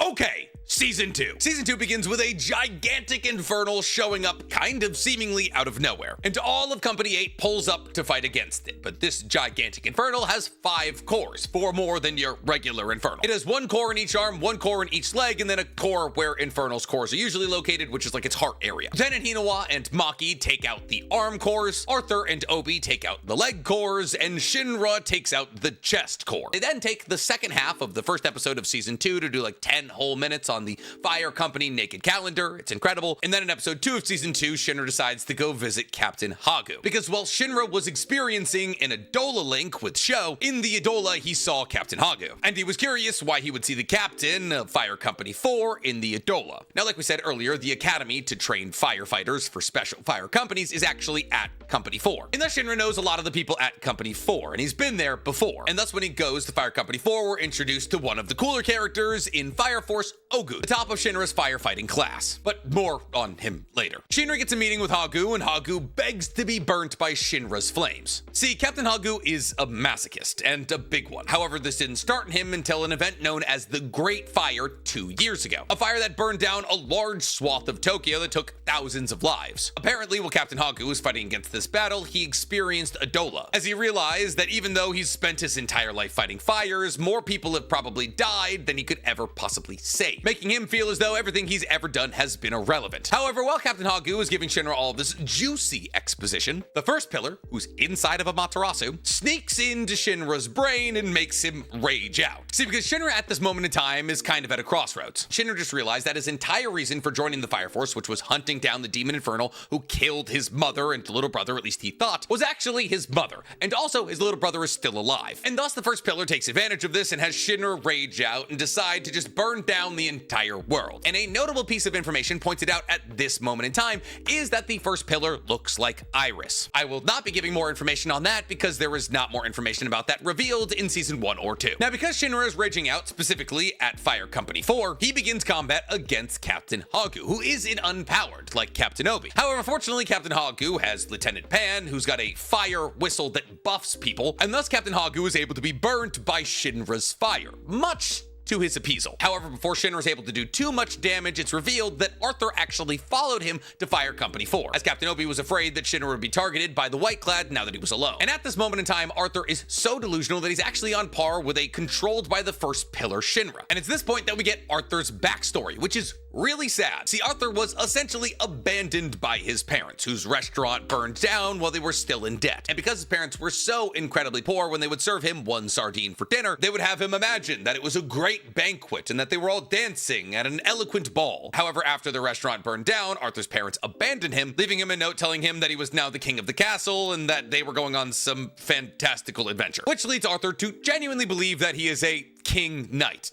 [SPEAKER 1] Okay. Season 2. Season 2 begins with a gigantic infernal showing up kind of seemingly out of nowhere, and all of Company 8 pulls up to fight against it. But this gigantic infernal has 5 cores, 4 more than your regular infernal. It has 1 core in each arm, 1 core in each leg, and then a core where infernal's cores are usually located, which is like its heart area. Zen and Hinawa and Maki take out the arm cores, Arthur and Obi take out the leg cores, and Shinra takes out the chest core. They then take the second half of the first episode of season 2 to do like 10 whole minutes on the Fire Company naked calendar. It's incredible. And then in episode 2 of season 2, Shinra decides to go visit Captain Hagu, because while Shinra was experiencing an Adola link with Sho, in the Adola he saw Captain Hagu, and he was curious why he would see the captain of Fire Company 4 in the Adola. Now, like we said earlier, the academy to train firefighters for special fire companies is actually at Company 4, and thus Shinra knows a lot of the people at Company 4, and he's been there before. And thus when he goes to Fire Company 4, we're introduced to one of the cooler characters in Fire Force, Ogu, the top of Shinra's firefighting class, but more on him later. Shinra gets a meeting with Hagu, and Hagu begs to be burnt by Shinra's flames. See, Captain Hagu is a masochist, and a big one. However, this didn't start in him until an event known as the Great Fire 2 years ago, a fire that burned down a large swath of Tokyo that took thousands of lives. Apparently, while Captain Hagu was fighting against this battle, he experienced Adola, as he realized that even though he's spent his entire life fighting fires, more people have probably died than he could ever possibly save, making him feel as though everything he's ever done has been irrelevant. However, while Captain Hagu is giving Shinra all of this juicy exposition, the first pillar, who's inside of Amaterasu, sneaks into Shinra's brain and makes him rage out. See, because Shinra at this moment in time is kind of at a crossroads. Shinra just realized that his entire reason for joining the Fire Force, which was hunting down the Demon Infernal who killed his mother and little brother, at least he thought, was actually his mother. And also, his little brother is still alive. And thus, the first pillar takes advantage of this and has Shinra rage out and decide to just burn down the entire world. And a notable piece of information pointed out at this moment in time is that the first pillar looks like Iris. I will not be giving more information on that because there is not more information about that revealed in season 1 or 2. Now, because Shinra is raging out specifically at Fire Company 4, he begins combat against Captain Hagu, who is in unpowered, like Captain Obi. However, unfortunately, Captain Hagu has Lieutenant Pan, who's got a fire whistle that buffs people, and thus Captain Hagu is able to be burnt by Shinra's fire, much to his appeasal. However, before Shinra is able to do too much damage, it's revealed that Arthur actually followed him to Fire Company 4, as Captain Obi was afraid that Shinra would be targeted by the White Clad now that he was alone. And at this moment in time, Arthur is so delusional that he's actually on par with a controlled by the first pillar Shinra. And it's this point that we get Arthur's backstory, which is really sad. See, Arthur was essentially abandoned by his parents, whose restaurant burned down while they were still in debt. And because his parents were so incredibly poor, when they would serve him one sardine for dinner, they would have him imagine that it was a great banquet and that they were all dancing at an eloquent ball. However, after the restaurant burned down, Arthur's parents abandoned him, leaving him a note telling him that he was now the king of the castle and that they were going on some fantastical adventure, which leads Arthur to genuinely believe that he is a king knight.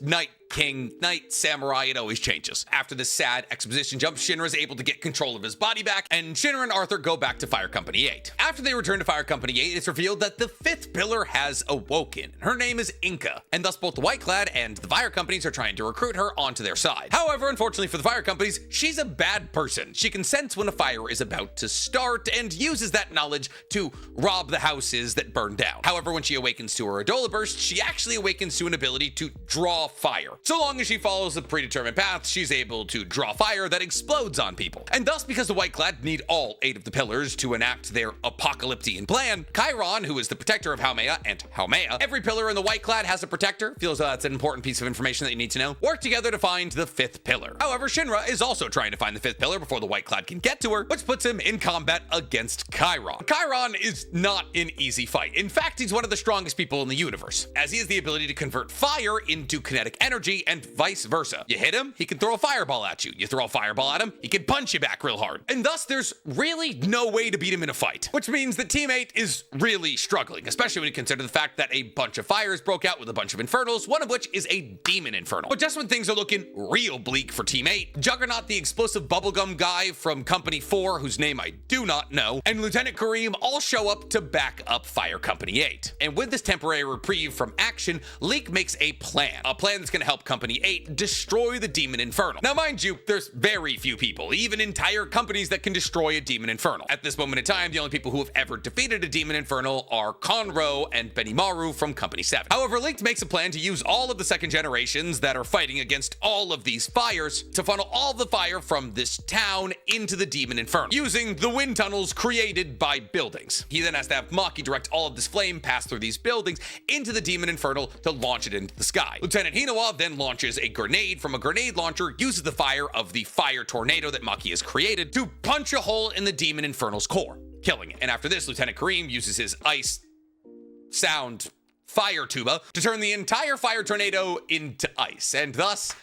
[SPEAKER 1] King, knight, samurai, it always changes. After this sad exposition jump, Shinra is able to get control of his body back, and Shinra and Arthur go back to Fire Company 8. After they return to Fire Company 8, it's revealed that the fifth pillar has awoken. Her name is Inca, and thus both the White Clad and the Fire Companies are trying to recruit her onto their side. However, unfortunately for the Fire Companies, she's a bad person. She can sense when a fire is about to start and uses that knowledge to rob the houses that burn down. However, when she awakens to her Adola burst, she actually awakens to an ability to draw fire. So long as she follows the predetermined path, she's able to draw fire that explodes on people. And thus, because the Whiteclad need all 8 of the pillars to enact their apocalyptic plan, Chiron, who is the protector of Haumea, and Haumea, every pillar in the Whiteclad has a protector, feels that's an important piece of information that you need to know, work together to find the 5th pillar. However, Shinra is also trying to find the 5th pillar before the Whiteclad can get to her, which puts him in combat against Chiron. Chiron is not an easy fight. In fact, he's one of the strongest people in the universe, as he has the ability to convert fire into kinetic energy and vice versa. You hit him, he can throw a fireball at you. You throw a fireball at him, he can punch you back real hard. And thus, there's really no way to beat him in a fight, which means that Team 8 is really struggling, especially when you consider the fact that a bunch of fires broke out with a bunch of infernals, one of which is a demon infernal. But just when things are looking real bleak for Team 8, Juggernaut, the explosive bubblegum guy from Company 4, whose name I do not know, and Lieutenant Kareem all show up to back up Fire Company 8. And with this temporary reprieve from action, Leek makes a plan that's going to help Company 8 destroy the demon infernal. Now, mind you, there's very few people, even entire companies, that can destroy a demon infernal. At this moment in time, the only people who have ever defeated a demon infernal are Conroe and Benimaru from Company 7. However, Leek makes a plan to use all of the second generations that are fighting against all of these fires to funnel all the fire from this town into the demon infernal, using the wind tunnels created by buildings. He then has to have Maki direct all of this flame pass through these buildings into the demon infernal to launch it into the sky. Lieutenant Hinawa then launches a grenade from a grenade launcher, uses the fire of the fire tornado that Maki has created to punch a hole in the demon infernal's core, killing it. And after this, Lieutenant Kareem uses his ice sound fire tuba to turn the entire fire tornado into ice, and thus,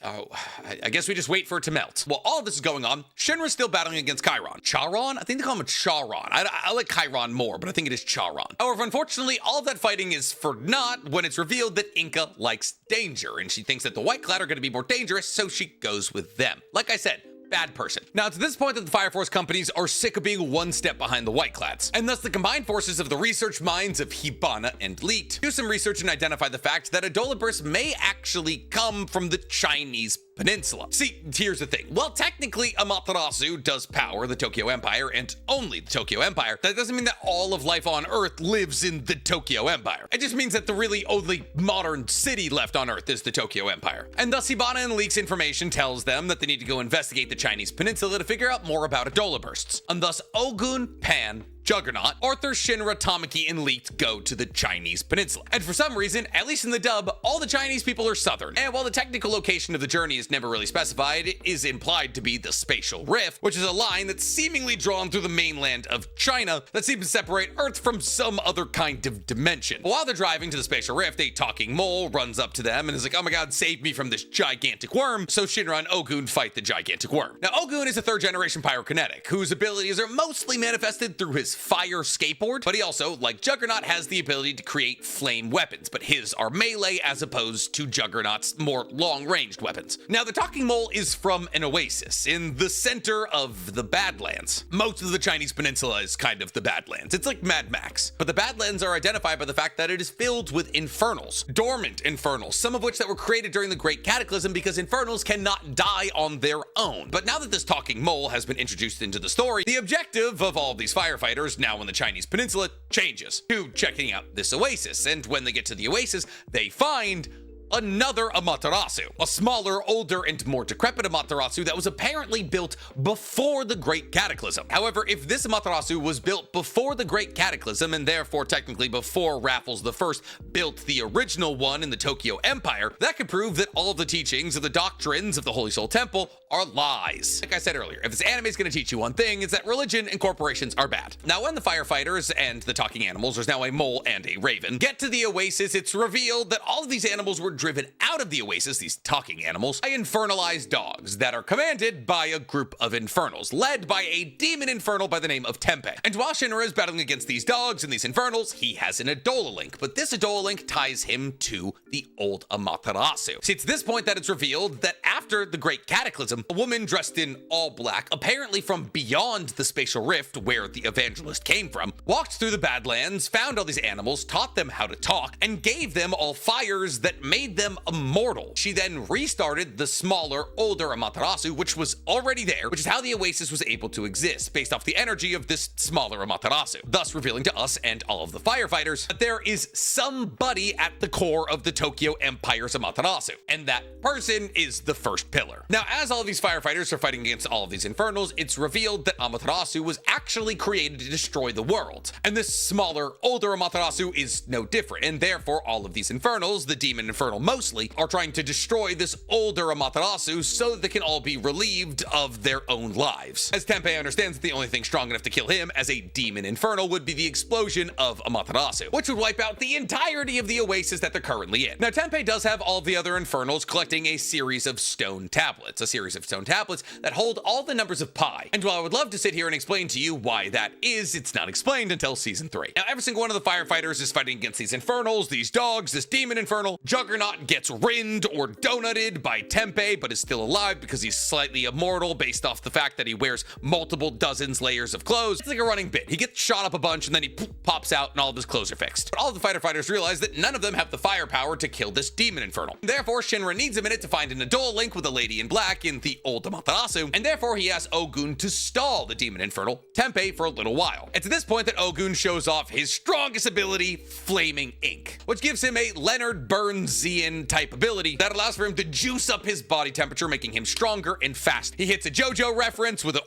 [SPEAKER 1] I guess we just wait for it to melt. While all of this is going on, Shinra's still battling against Chiron. Charon? I think they call him Charon. I like Chiron more, but I think it is Charon. However, unfortunately, all of that fighting is for naught when it's revealed that Inca likes danger, and she thinks that the Whiteclad are going to be more dangerous, so she goes with them. Like I said, bad person. Now, it's at this point that the Fire Force companies are sick of being one step behind the Whiteclads, and thus the combined forces of the research minds of Hibana and Leet do some research and identify the fact that Adola bursts may actually come from the Chinese peninsula. See, here's the thing. While technically Amaterasu does power the Tokyo Empire and only the Tokyo Empire, that doesn't mean that all of life on Earth lives in the Tokyo Empire. It just means that the really only modern city left on Earth is the Tokyo Empire. And thus Hibana and Leek's information tells them that they need to go investigate the Chinese peninsula to figure out more about Adola bursts. And thus Ogun, Pan, Juggernaut, Arthur, Shinra, Tamaki, and Leet go to the Chinese peninsula. And for some reason, at least in the dub, all the Chinese people are southern. And while the technical location of the journey is never really specified, it is implied to be the Spatial Rift, which is a line that's seemingly drawn through the mainland of China that seems to separate Earth from some other kind of dimension. But while they're driving to the Spatial Rift, a talking mole runs up to them and is like, oh my god, save me from this gigantic worm. So Shinra and Ogun fight the gigantic worm. Now, Ogun is a third generation pyrokinetic, whose abilities are mostly manifested through his fire skateboard, but he also, like Juggernaut, has the ability to create flame weapons, but his are melee as opposed to Juggernaut's more long-ranged weapons. Now, the talking mole is from an oasis in the center of the Badlands. Most of the Chinese peninsula is kind of the Badlands. It's like Mad Max. But the Badlands are identified by the fact that it is filled with infernals, dormant infernals, some of which that were created during the Great Cataclysm because infernals cannot die on their own. But now that this talking mole has been introduced into the story, the objective of all these firefighters now in the Chinese peninsula changes to checking out this oasis. And when they get to the oasis, they find another Amaterasu, a smaller, older, and more decrepit Amaterasu that was apparently built before the Great Cataclysm. However, if this Amaterasu was built before the Great Cataclysm, and therefore technically before Raffles I built the original one in the Tokyo Empire, that could prove that all of the teachings of the doctrines of the Holy Soul Temple are lies. Like I said earlier, if this anime is going to teach you one thing, it's that religion and corporations are bad. Now, when the firefighters and the talking animals, there's now a mole and a raven, get to the oasis, it's revealed that all of these animals were driven out of the oasis, these talking animals, by infernalized dogs that are commanded by a group of infernals, led by a demon infernal by the name of Tempe. And while Shinra is battling against these dogs and these infernals, he has an Adola link, but this Adola link ties him to the old Amaterasu. See, it's this point that it's revealed that after After the Great Cataclysm, a woman dressed in all black, apparently from beyond the spatial rift where the evangelist came from, walked through the Badlands, found all these animals, taught them how to talk, and gave them all fires that made them immortal. She then restarted the smaller, older Amaterasu, which was already there, which is how the Oasis was able to exist, based off the energy of this smaller Amaterasu, thus revealing to us and all of the firefighters that there is somebody at the core of the Tokyo Empire's Amaterasu, and that person is the first pillar. Now, as all of these firefighters are fighting against all of these infernals, it's revealed that Amaterasu was actually created to destroy the world, and this smaller, older Amaterasu is no different, and therefore all of these infernals, the demon infernal mostly, are trying to destroy this older Amaterasu so that they can all be relieved of their own lives. As Tenpei understands that the only thing strong enough to kill him as a demon infernal would be the explosion of Amaterasu, which would wipe out the entirety of the Oasis that they're currently in. Now, Tenpei does have all of the other infernals collecting a series of stone tablets that hold all the numbers of pi. And while I would love to sit here and explain to you why that is, it's not explained until season 3. Now, every single one of the firefighters is fighting against these infernals, these dogs, this demon infernal. Juggernaut gets rinned or donutted by Tenpei, but is still alive because he's slightly immortal based off the fact that he wears multiple dozens layers of clothes. It's like a running bit. He gets shot up a bunch and then he pops out and all of his clothes are fixed. But all of the firefighters realize that none of them have the firepower to kill this demon infernal. Therefore, Shinra needs a minute to find an Adola link with a lady in black in the old Amaterasu, and therefore he asks Ogun to stall the demon infernal, Tenpei, for a little while. It's at this point that Ogun shows off his strongest ability, Flaming Ink, which gives him a Leonard Burnsian type ability that allows for him to juice up his body temperature, making him stronger and fast. He hits a JoJo reference with a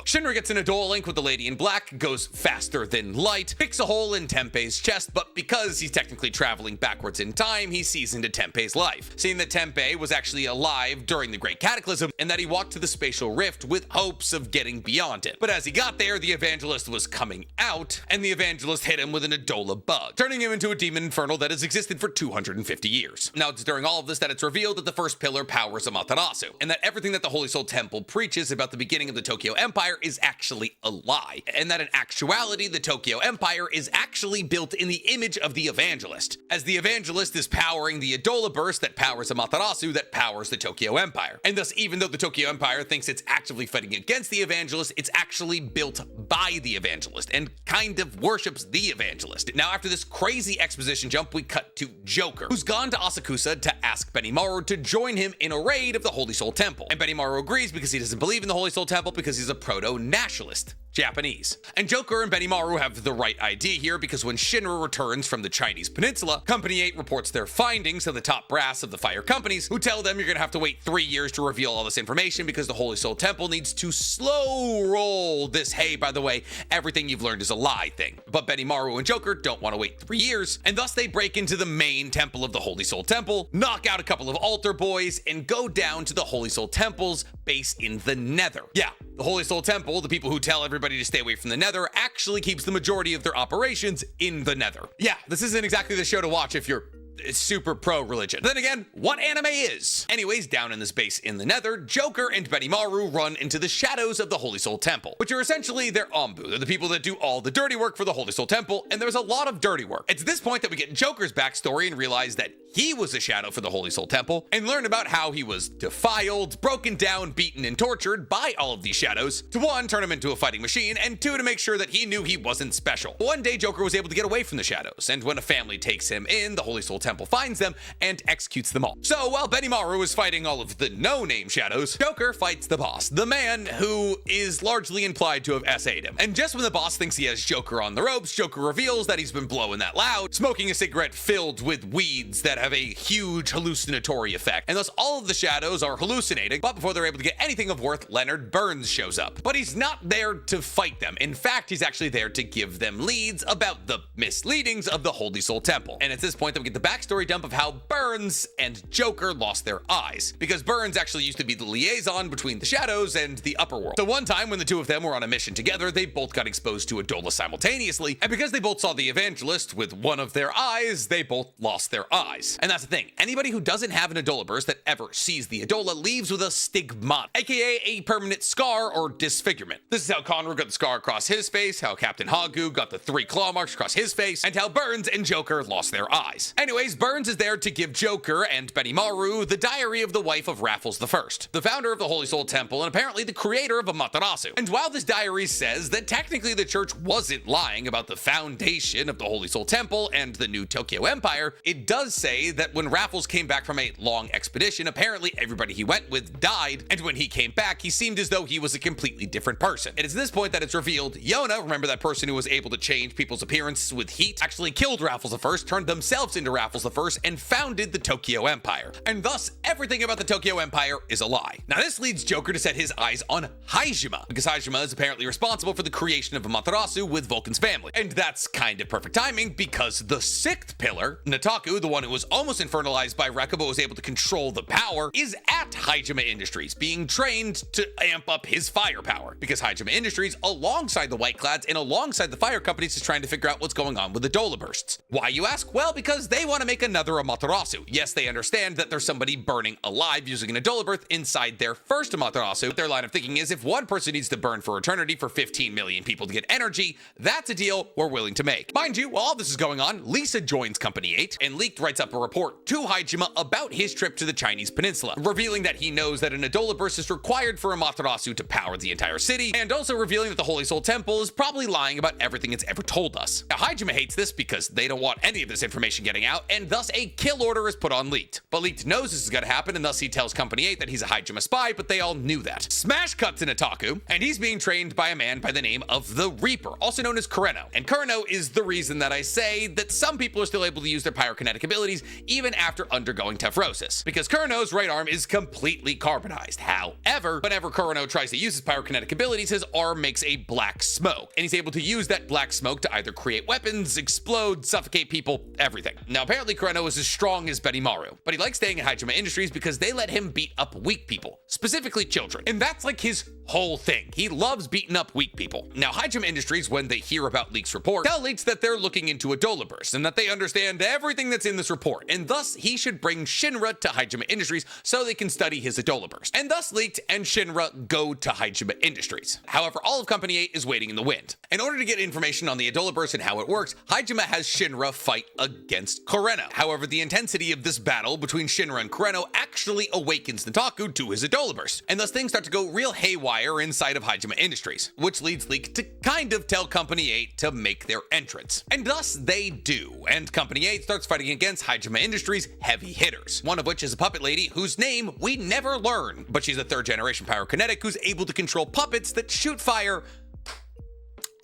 [SPEAKER 1] Shinra gets an Adola link with the lady in black, goes faster than light, picks a hole in Tenpei's chest, but because he's technically traveling backwards in time, he sees into Tenpei's life, seeing that Tenpei was actually alive during the Great Cataclysm and that he walked to the spatial rift with hopes of getting beyond it. But as he got there, the evangelist was coming out, and the evangelist hit him with an Adola bug, turning him into a demon infernal that has existed for 250 years. Now, it's during all of this that it's revealed that the first pillar powers Amaterasu, and that everything that the Holy Soul Temple preaches about the beginning of the Tokyo Empire is actually a lie, and that in actuality, the Tokyo Empire is actually built in the image of the evangelist, as the evangelist is powering the Adola burst that powers Amaterasu that powers the Tokyo Empire. And thus, even though the Tokyo Empire thinks it's actively fighting against the evangelist, it's actually built by the evangelist and kind of worships the evangelist. Now, after this crazy exposition jump, we cut to Joker, who's gone to Asakusa to ask Benimaru to join him in a raid of the Holy Soul Temple. And Benimaru agrees because he doesn't believe in the Holy Soul Temple because he's a proto-nationalist. Japanese. And Joker and Benimaru have the right idea here because when Shinra returns from the Chinese peninsula, Company 8 reports their findings to the top brass of the fire companies, who tell them you're gonna have to wait 3 years to reveal all this information because the Holy Soul Temple needs to slow roll this, hey, by the way, everything you've learned is a lie thing. But Benimaru and Joker don't want to wait 3 years, and thus they break into the main temple of the Holy Soul Temple, knock out a couple of altar boys, and go down to the Holy Soul Temple's base in the Nether. Yeah, the Holy Soul Temple, the people who tell everybody to stay away from the Nether, actually keeps the majority of their operations in the Nether. Yeah, this isn't exactly the show to watch if you're super pro-religion. Then again, what anime is? Anyways, down in this base in the Nether, Joker and Benimaru run into the shadows of the Holy Soul Temple, which are essentially their Ombu. They're the people that do all the dirty work for the Holy Soul Temple, and there's a lot of dirty work. It's this point that we get Joker's backstory and realize that he was a shadow for the Holy Soul Temple, and learn about how he was defiled, broken down, beaten, and tortured by all of these shadows to 1, turn him into a fighting machine, and 2, to make sure that he knew he wasn't special. One day, Joker was able to get away from the shadows, and when a family takes him in, the Holy Soul Temple finds them and executes them all. So while Benimaru is fighting all of the no-name shadows, Joker fights the boss, the man who is largely implied to have SA'd him. And just when the boss thinks he has Joker on the ropes, Joker reveals that he's been blowing that loud, smoking a cigarette filled with weeds that have a huge hallucinatory effect. And thus all of the shadows are hallucinating, but before they're able to get anything of worth, Leonard Burns shows up. But he's not there to fight them. In fact, he's actually there to give them leads about the misleadings of the Holy Soul Temple. And it's this point that we get the backstory dump of how Burns and Joker lost their eyes, because Burns actually used to be the liaison between the shadows and the upper world. So one time when the two of them were on a mission together, they both got exposed to Adola simultaneously, and because they both saw the evangelist with one of their eyes, they both lost their eyes. And that's the thing, anybody who doesn't have an Adola burst that ever sees the Adola leaves with a stigmata, aka a permanent scar or disfigurement. This is how Conroe got the scar across his face, how Captain Hagu got the 3 claw marks across his face, and how Burns and Joker lost their eyes. Anyways, Blaze Burns is there to give Joker and Benimaru the diary of the wife of Raffles I, the founder of the Holy Soul Temple and apparently the creator of Amaterasu. And while this diary says that technically the church wasn't lying about the foundation of the Holy Soul Temple and the new Tokyo Empire, it does say that when Raffles came back from a long expedition, apparently everybody he went with died, and when he came back, he seemed as though he was a completely different person. And it's at this point that it's revealed Yona, remember that person who was able to change people's appearance with heat, actually killed Raffles I, turned themselves into Raffles I, and founded the Tokyo Empire. And thus, everything about the Tokyo Empire is a lie. Now this leads Joker to set his eyes on Haijima, because Haijima is apparently responsible for the creation of Amaterasu with Vulcan's family. And that's kind of perfect timing because the sixth pillar, Nataku, the one who was almost infernalized by Rekka but was able to control the power, is at Haijima Industries, being trained to amp up his firepower. Because Haijima Industries, alongside the White Clads and alongside the fire companies, is trying to figure out what's going on with the Adola bursts. Why, you ask? Well, because they want to make another Amaterasu. Yes, they understand that there's somebody burning alive using an Adola burst inside their first Amaterasu, but their line of thinking is if one person needs to burn for eternity for 15 million people to get energy, that's a deal we're willing to make. Mind you, while all this is going on, Lisa joins Company 8, and Leaked writes up a report to Haijima about his trip to the Chinese peninsula, revealing that he knows that an Adola burst is required for Amaterasu to power the entire city, and also revealing that the Holy Soul Temple is probably lying about everything it's ever told us. Now, Haijima hates this because they don't want any of this information getting out, and thus a kill order is put on Leaked. But Leaked knows this is gonna happen, and thus he tells Company 8 that he's a Haijima spy, but they all knew that. Smash cut to Nataku, and he's being trained by a man by the name of the Reaper, also known as Kureno. And Kureno is the reason that I say that some people are still able to use their pyrokinetic abilities even after undergoing tephrosis, because Kureno's right arm is completely carbonized. However, whenever Kureno tries to use his pyrokinetic abilities, his arm makes a black smoke, and he's able to use that black smoke to either create weapons, explode, suffocate people, everything. Now, apparently Kureno is as strong as Benimaru, but he likes staying at Haijima Industries because they let him beat up weak people, specifically children. And that's like his whole thing. He loves beating up weak people. Now, Haijima Industries, when they hear about Leak's report, tell Leaks that they're looking into Adola bursts and that they understand everything that's in this report, and thus he should bring Shinra to Haijima Industries so they can study his Adola burst. And thus Leaked and Shinra go to Haijima Industries. However, all of Company 8 is waiting in the wind. In order to get information on the Adola burst and how it works, Haijima has Shinra fight against Kureno. However, the intensity of this battle between Shinra and Kureno actually awakens Nataku to his Adola burst, and thus things start to go real haywire inside of Haijima Industries, which leads Leak to kind of tell Company 8 to make their entrance. And thus they do, and Company 8 starts fighting against Haijima Industries' heavy hitters, one of which is a puppet lady whose name we never learn, but she's a third-generation pyrokinetic who's able to control puppets that shoot fire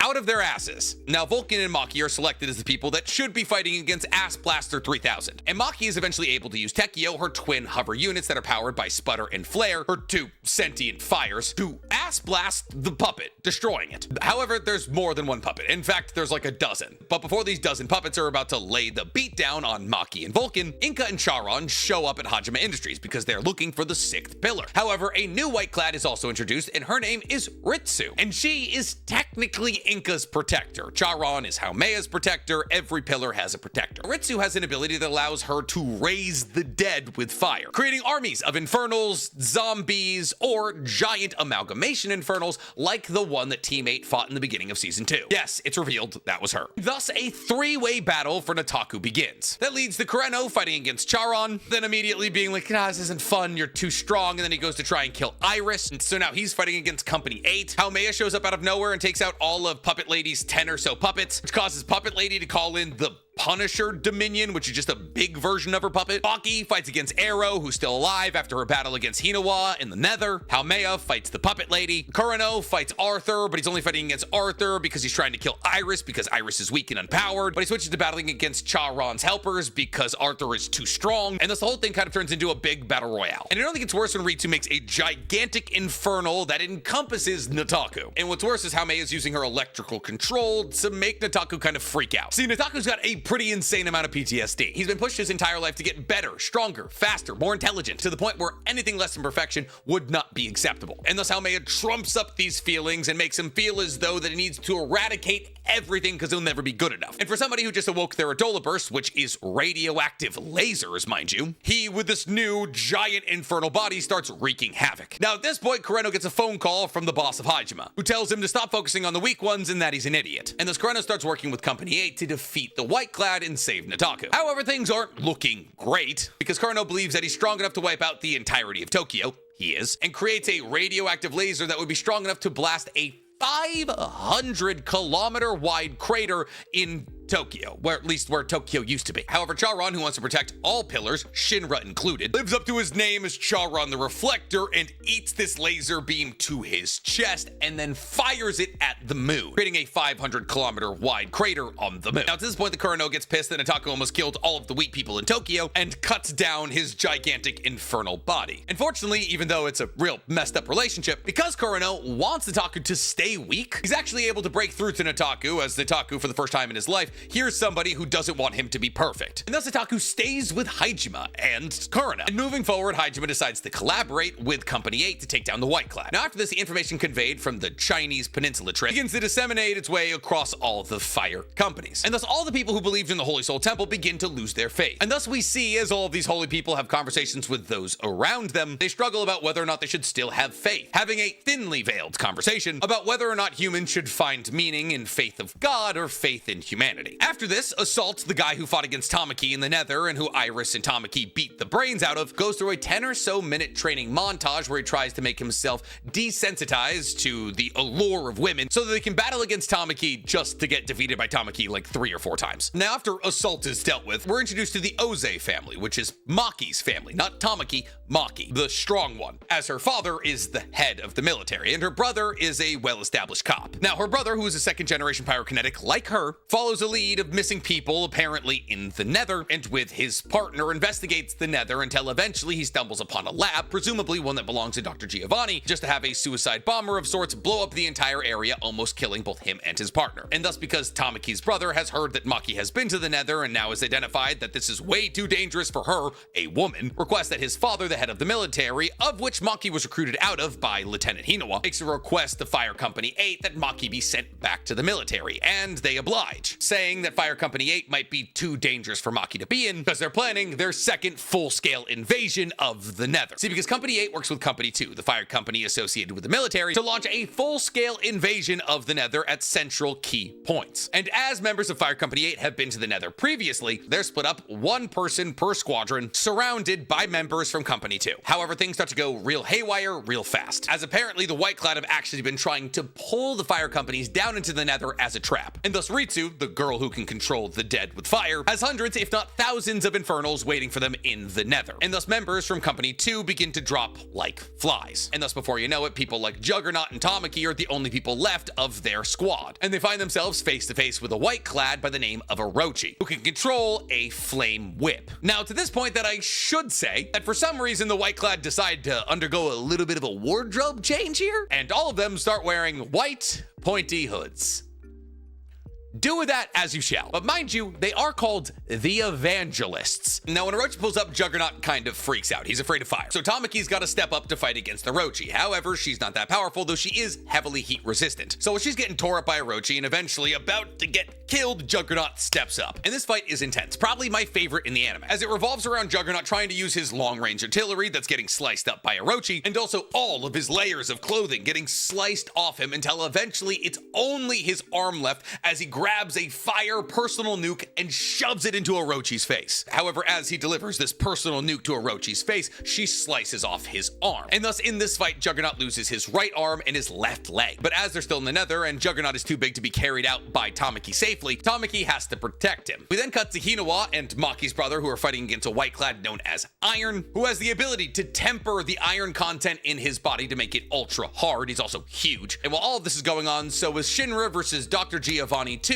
[SPEAKER 1] out of their asses. Now, Vulcan and Maki are selected as the people that should be fighting against Ass Blaster 3000. And Maki is eventually able to use Tekio, her twin hover units that are powered by Sputter and Flare, her two sentient fires, to ass blast the puppet, destroying it. However, there's more than one puppet. In fact, there's like a dozen. But before these dozen puppets are about to lay the beat down on Maki and Vulcan, Inca and Charon show up at Haijima Industries because they're looking for the sixth pillar. However, a new white clad is also introduced, and her name is Ritsu, and she is technically Inca's protector. Charon is Haumea's protector. Every pillar has a protector. Ritsu has an ability that allows her to raise the dead with fire, creating armies of infernals, zombies, or giant amalgamation infernals like the one that Team 8 fought in the beginning of Season 2. Yes, it's revealed that was her. Thus, a three-way battle for Nataku begins. That leads to Kureno fighting against Charon, then immediately being like, this isn't fun, you're too strong, and then he goes to try and kill Iris, and so now he's fighting against Company 8. Haumea shows up out of nowhere and takes out all of Puppet Lady's 10 or so puppets, which causes Puppet Lady to call in the Punisher Dominion, which is just a big version of her puppet. Baki fights against Arrow, who's still alive after her battle against Hinawa in the Nether. Haumea fights the Puppet Lady. Kureno fights Arthur, but he's only fighting against Arthur because he's trying to kill Iris because Iris is weak and unpowered. But he switches to battling against Charon's helpers because Arthur is too strong. And thus the whole thing kind of turns into a big battle royale. And it only gets worse when Ritsu makes a gigantic infernal that encompasses Nataku. And what's worse is Haumea is using her electrical control to make Nataku kind of freak out. See, Nataku's got a pretty insane amount of PTSD. He's been pushed his entire life to get better, stronger, faster, more intelligent, to the point where anything less than perfection would not be acceptable. And thus Haumea trumps up these feelings and makes him feel as though that he needs to eradicate everything because he'll never be good enough. And for somebody who just awoke their Adola burst, which is radioactive lasers, mind you, he, with this new giant infernal body, starts wreaking havoc. Now, at this point, Kureno gets a phone call from the boss of Haijima, who tells him to stop focusing on the weak ones and that he's an idiot. And thus Kureno starts working with Company 8 to defeat the White white-clad and save Nataku. However, things aren't looking great, because Kurano believes that he's strong enough to wipe out the entirety of Tokyo. He is, and creates a radioactive laser that would be strong enough to blast a 500-kilometer wide crater in Tokyo, where at least where Tokyo used to be. However, Charon, who wants to protect all pillars, Shinra included, lives up to his name as Charon the Reflector and eats this laser beam to his chest and then fires it at the moon, creating a 500-kilometer wide crater on the moon. Now, to this point, the Kurano gets pissed that Nataku almost killed all of the weak people in Tokyo and cuts down his gigantic infernal body. Unfortunately, even though it's a real messed up relationship, because Kurano wants Nataku to stay weak, he's actually able to break through to Nataku, as Nataku, for the first time in his life, here's somebody who doesn't want him to be perfect. And thus Nataku stays with Haijima and Kurano. And moving forward, Haijima decides to collaborate with Company 8 to take down the White Clad. Now, after this, the information conveyed from the Chinese peninsula trip begins to disseminate its way across all the fire companies. And thus all the people who believed in the Holy Soul Temple begin to lose their faith. And thus we see, as all of these holy people have conversations with those around them, they struggle about whether or not they should still have faith, having a thinly veiled conversation about whether or not humans should find meaning in faith of God or faith in humanity. After this, Assault, the guy who fought against Tamaki in the Nether and who Iris and Tamaki beat the brains out of, goes through a 10 or so minute training montage where he tries to make himself desensitized to the allure of women so that they can battle against Tamaki just to get defeated by Tamaki like 3 or 4 times. Now, after Assault is dealt with, we're introduced to the Oze family, which is Maki's family, not Tamaki, Maki, the strong one, as her father is the head of the military and her brother is a well-established cop. Now, her brother, who is a second-generation pyrokinetic like her, follows a lead of missing people apparently in the Nether, and with his partner investigates the Nether until eventually he stumbles upon a lab, presumably one that belongs to Dr. Giovanni, just to have a suicide bomber of sorts blow up the entire area, almost killing both him and his partner. And thus, because Tamaki's brother has heard that Maki has been to the Nether and now has identified that this is way too dangerous for her, a woman, requests that his father, the head of the military, of which Maki was recruited out of by Lieutenant Hinawa, makes a request to Fire Company 8 that Maki be sent back to the military, and they oblige, saying that Fire Company 8 might be too dangerous for Maki to be in because they're planning their second full-scale invasion of the Nether. See, because Company 8 works with Company 2, the fire company associated with the military, to launch a full-scale invasion of the Nether at central key points. And as members of Fire Company 8 have been to the Nether previously, they're split up 1 person per squadron, surrounded by members from Company 2. However, things start to go real haywire real fast, as apparently the White Clad have actually been trying to pull the fire companies down into the Nether as a trap. And thus Ritsu, the girl who can control the dead with fire, has hundreds, if not thousands, of infernals waiting for them in the Nether. And thus members from Company 2 begin to drop like flies. And thus, before you know it, people like Juggernaut and Tamaki are the only people left of their squad. And they find themselves face to face with a White Clad by the name of Orochi, who can control a flame whip. Now, to this point, that I should say that for some reason the White Clad decide to undergo a little bit of a wardrobe change here, and all of them start wearing white pointy hoods. Do with that as you shall. But mind you, they are called the Evangelists. Now, when Orochi pulls up, Juggernaut kind of freaks out. He's afraid of fire. So Tamaki's got to step up to fight against Orochi. However, she's not that powerful, though she is heavily heat resistant. So while she's getting tore up by Orochi and eventually about to get killed, Juggernaut steps up. And this fight is intense. Probably my favorite in the anime, as it revolves around Juggernaut trying to use his long-range artillery that's getting sliced up by Orochi, and also all of his layers of clothing getting sliced off him until eventually it's only his arm left as he grabs a fire personal nuke and shoves it into Orochi's face. However, as he delivers this personal nuke to Orochi's face, she slices off his arm. And thus, in this fight, Juggernaut loses his right arm and his left leg. But as they're still in the Nether and Juggernaut is too big to be carried out by Tamaki safely, Tamaki has to protect him. We then cut to Hinawa and Maki's brother, who are fighting against a White Clad known as Iron, who has the ability to temper the iron content in his body to make it ultra hard. He's also huge. And while all of this is going on, so is Shinra versus Dr. Giovanni 2,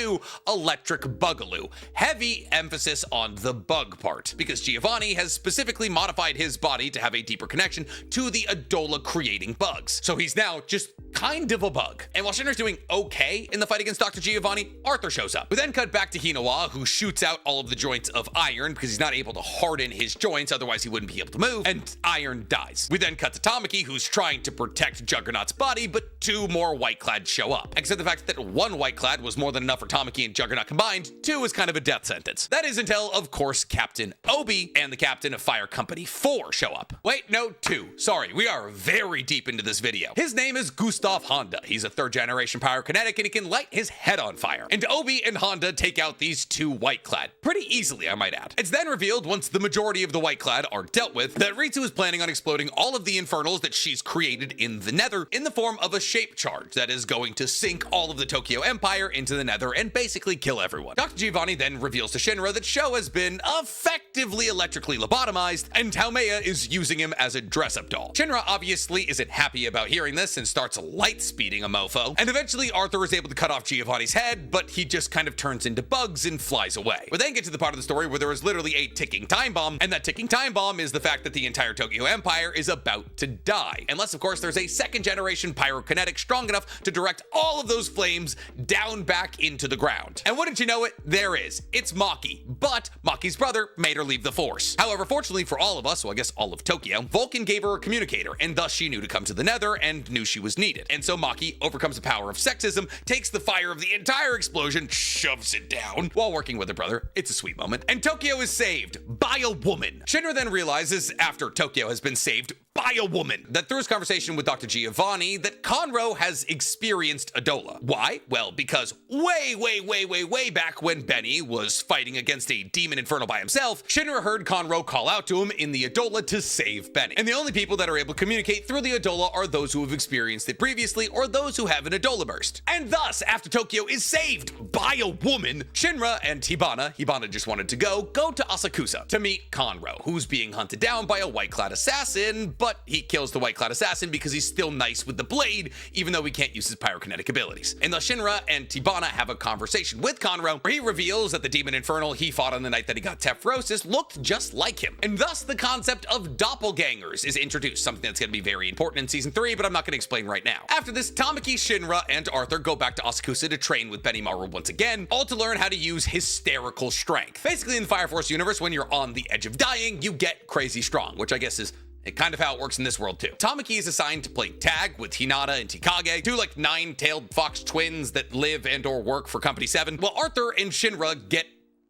[SPEAKER 1] Electric Bugaloo. Heavy emphasis on the bug part, because Giovanni has specifically modified his body to have a deeper connection to the Adola creating bugs. So he's now just kind of a bug. And while Shinra's doing okay in the fight against Dr. Giovanni, Arthur shows up. We then cut back to Hinawa, who shoots out all of the joints of Iron because he's not able to harden his joints, otherwise he wouldn't be able to move, and Iron dies. We then cut to Tamaki, who's trying to protect Juggernaut's body, but 2 more White Clad show up. Except the fact that 1 White Clad was more than enough for for Tamaki and Juggernaut combined, 2 is kind of a death sentence. That is until, of course, Captain Obi and the captain of Fire Company 4 show up. Wait, no, 2. Sorry, we are very deep into this video. His name is Gustav Honda. He's a 3rd generation pyrokinetic and he can light his head on fire. And Obi and Honda take out these 2 white-clad. Pretty easily, I might add. It's then revealed, once the majority of the white-clad are dealt with, that Ritsu is planning on exploding all of the infernals that she's created in the Nether in the form of a shape charge that is going to sink all of the Tokyo Empire into the Nether and basically kill everyone. Dr. Giovanni then reveals to Shinra that Sho has been effectively electrically lobotomized, and Taumea is using him as a dress-up doll. Shinra obviously isn't happy about hearing this and starts light speeding a mofo, and eventually Arthur is able to cut off Giovanni's head, but he just kind of turns into bugs and flies away. We then get to the part of the story where there is literally a ticking time bomb, and that ticking time bomb is the fact that the entire Tokyo Empire is about to die. Unless, of course, there's a 2nd generation pyrokinetic strong enough to direct all of those flames down back into the ground. And wouldn't you know it, there is. It's Maki, but Maki's brother made her leave the Force. However, fortunately for all of us, well, I guess all of Tokyo, Vulcan gave her a communicator, and thus she knew to come to the Nether and knew she was needed. And so Maki overcomes the power of sexism, takes the fire of the entire explosion, shoves it down while working with her brother. It's a sweet moment. And Tokyo is saved by a woman. Shinra then realizes, after Tokyo has been saved by a woman, that through his conversation with Dr. Giovanni, that Conro has experienced Adola. Why? Well, because way back when Benny was fighting against a demon infernal by himself, Shinra heard Conro call out to him in the Adola to save Benny. And the only people that are able to communicate through the Adola are those who have experienced it previously or those who have an Adola burst. And thus, after Tokyo is saved by a woman, Shinra and Hibana just wanted to go to Asakusa to meet Conro, who's being hunted down by a white-clad assassin, but he kills the white-clad assassin because he's still nice with the blade, even though he can't use his pyrokinetic abilities. And thus Shinra and Hibana have a conversation with Conro, where he reveals that the demon infernal he fought on the night that he got Tefrosis looked just like him. And thus the concept of doppelgangers is introduced, something that's going to be very important in Season 3, but I'm not going to explain right now. After this, Tamaki, Shinra, and Arthur go back to Asakusa to train with Benimaru once again, all to learn how to use hysterical strength. Basically, in the Fire Force universe, when you're on the edge of dying, you get crazy strong, which I guess is kind of how it works in this world too. Tamaki is assigned to play tag with Hinata and Tikage, 2 like 9-tailed fox twins that live and or work for Company 7, while Arthur and Shinra get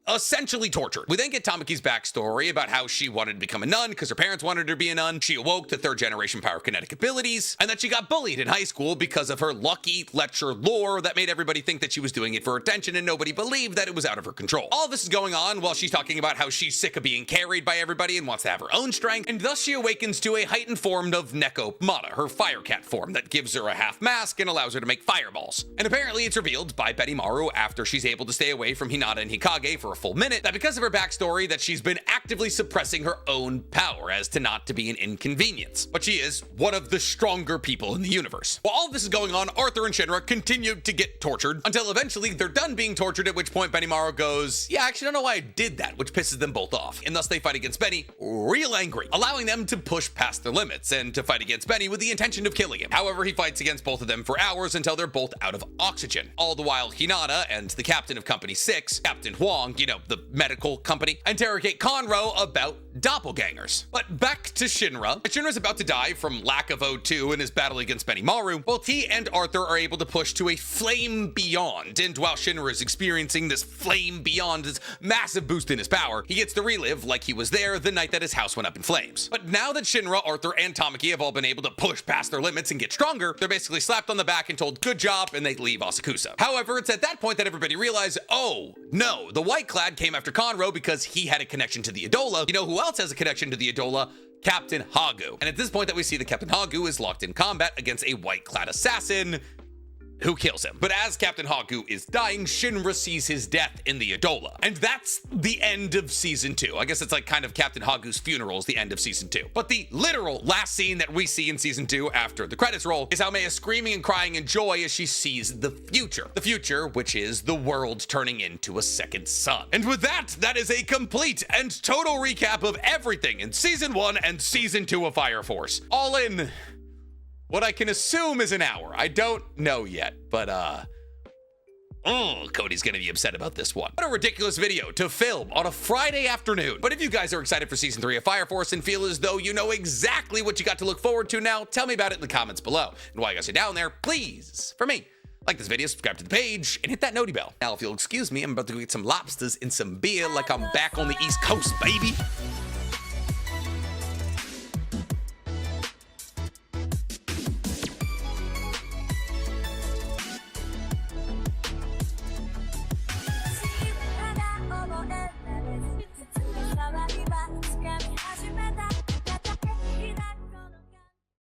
[SPEAKER 1] essentially tortured. We then get Tamaki's backstory about how she wanted to become a nun because her parents wanted her to be a nun. She awoke to 3rd generation pyrokinetic abilities, and that she got bullied in high school because of her lucky lecture lore that made everybody think that she was doing it for attention and nobody believed that it was out of her control. All this is going on while she's talking about how she's sick of being carried by everybody and wants to have her own strength, and thus she awakens to a heightened form of Neko Mata, her firecat form that gives her a half mask and allows her to make fireballs. And apparently it's revealed by Benimaru after she's able to stay away from Hinata and Hikage for a full minute that because of her backstory that she's been actively suppressing her own power as to not to be an inconvenience. But she is one of the stronger people in the universe. While all of this is going on, Arthur and Shinra continue to get tortured until eventually they're done being tortured, at which point Benimaru goes, yeah, actually I don't know why I did that, which pisses them both off. And thus they fight against Benny real angry, allowing them to push past their limits and to fight against Benny with the intention of killing him. However, he fights against both of them for hours until they're both out of oxygen. All the while Hinata and the captain of Company 6, Captain Huang, you know, the medical company, interrogate Conro about doppelgangers. But back to Shinra. Shinra's about to die from lack of O2 in his battle against Benimaru. Both he and Arthur are able to push to a flame beyond, and while Shinra is experiencing this flame beyond, this massive boost in his power, he gets to relive like he was there the night that his house went up in flames. But now that Shinra, Arthur, and Tamaki have all been able to push past their limits and get stronger, they're basically slapped on the back and told good job, and they leave Asakusa. However, it's at that point that everybody realizes, oh no, the White Clad came after Conro because he had a connection to the Adola. You know who else has a connection to the Adola? Captain Hagu. And at this point that we see that Captain Hagu is locked in combat against a white-clad assassin who kills him. But as Captain Hagu is dying, Shinra sees his death in the Adola. And that's the end of Season 2. I guess it's like kind of Captain Hagu's funeral is the end of Season 2. But the literal last scene that we see in Season 2 after the credits roll is Haumea screaming and crying in joy as she sees the future. The future, which is the world turning into a second sun. And with that, that is a complete and total recap of everything in Season 1 and Season 2 of Fire Force. All in what I can assume is an hour. I don't know yet, but Cody's gonna be upset about this one. What a ridiculous video to film on a Friday afternoon. But if you guys are excited for Season 3 of Fire Force and feel as though you know exactly what you got to look forward to now, tell me about it in the comments below. And while you guys are down there, please, for me, Like this video, subscribe to the page, and hit that noti bell. Now, if you'll excuse me, I'm about to go get some lobsters and some beer like I'm back on the East Coast, baby.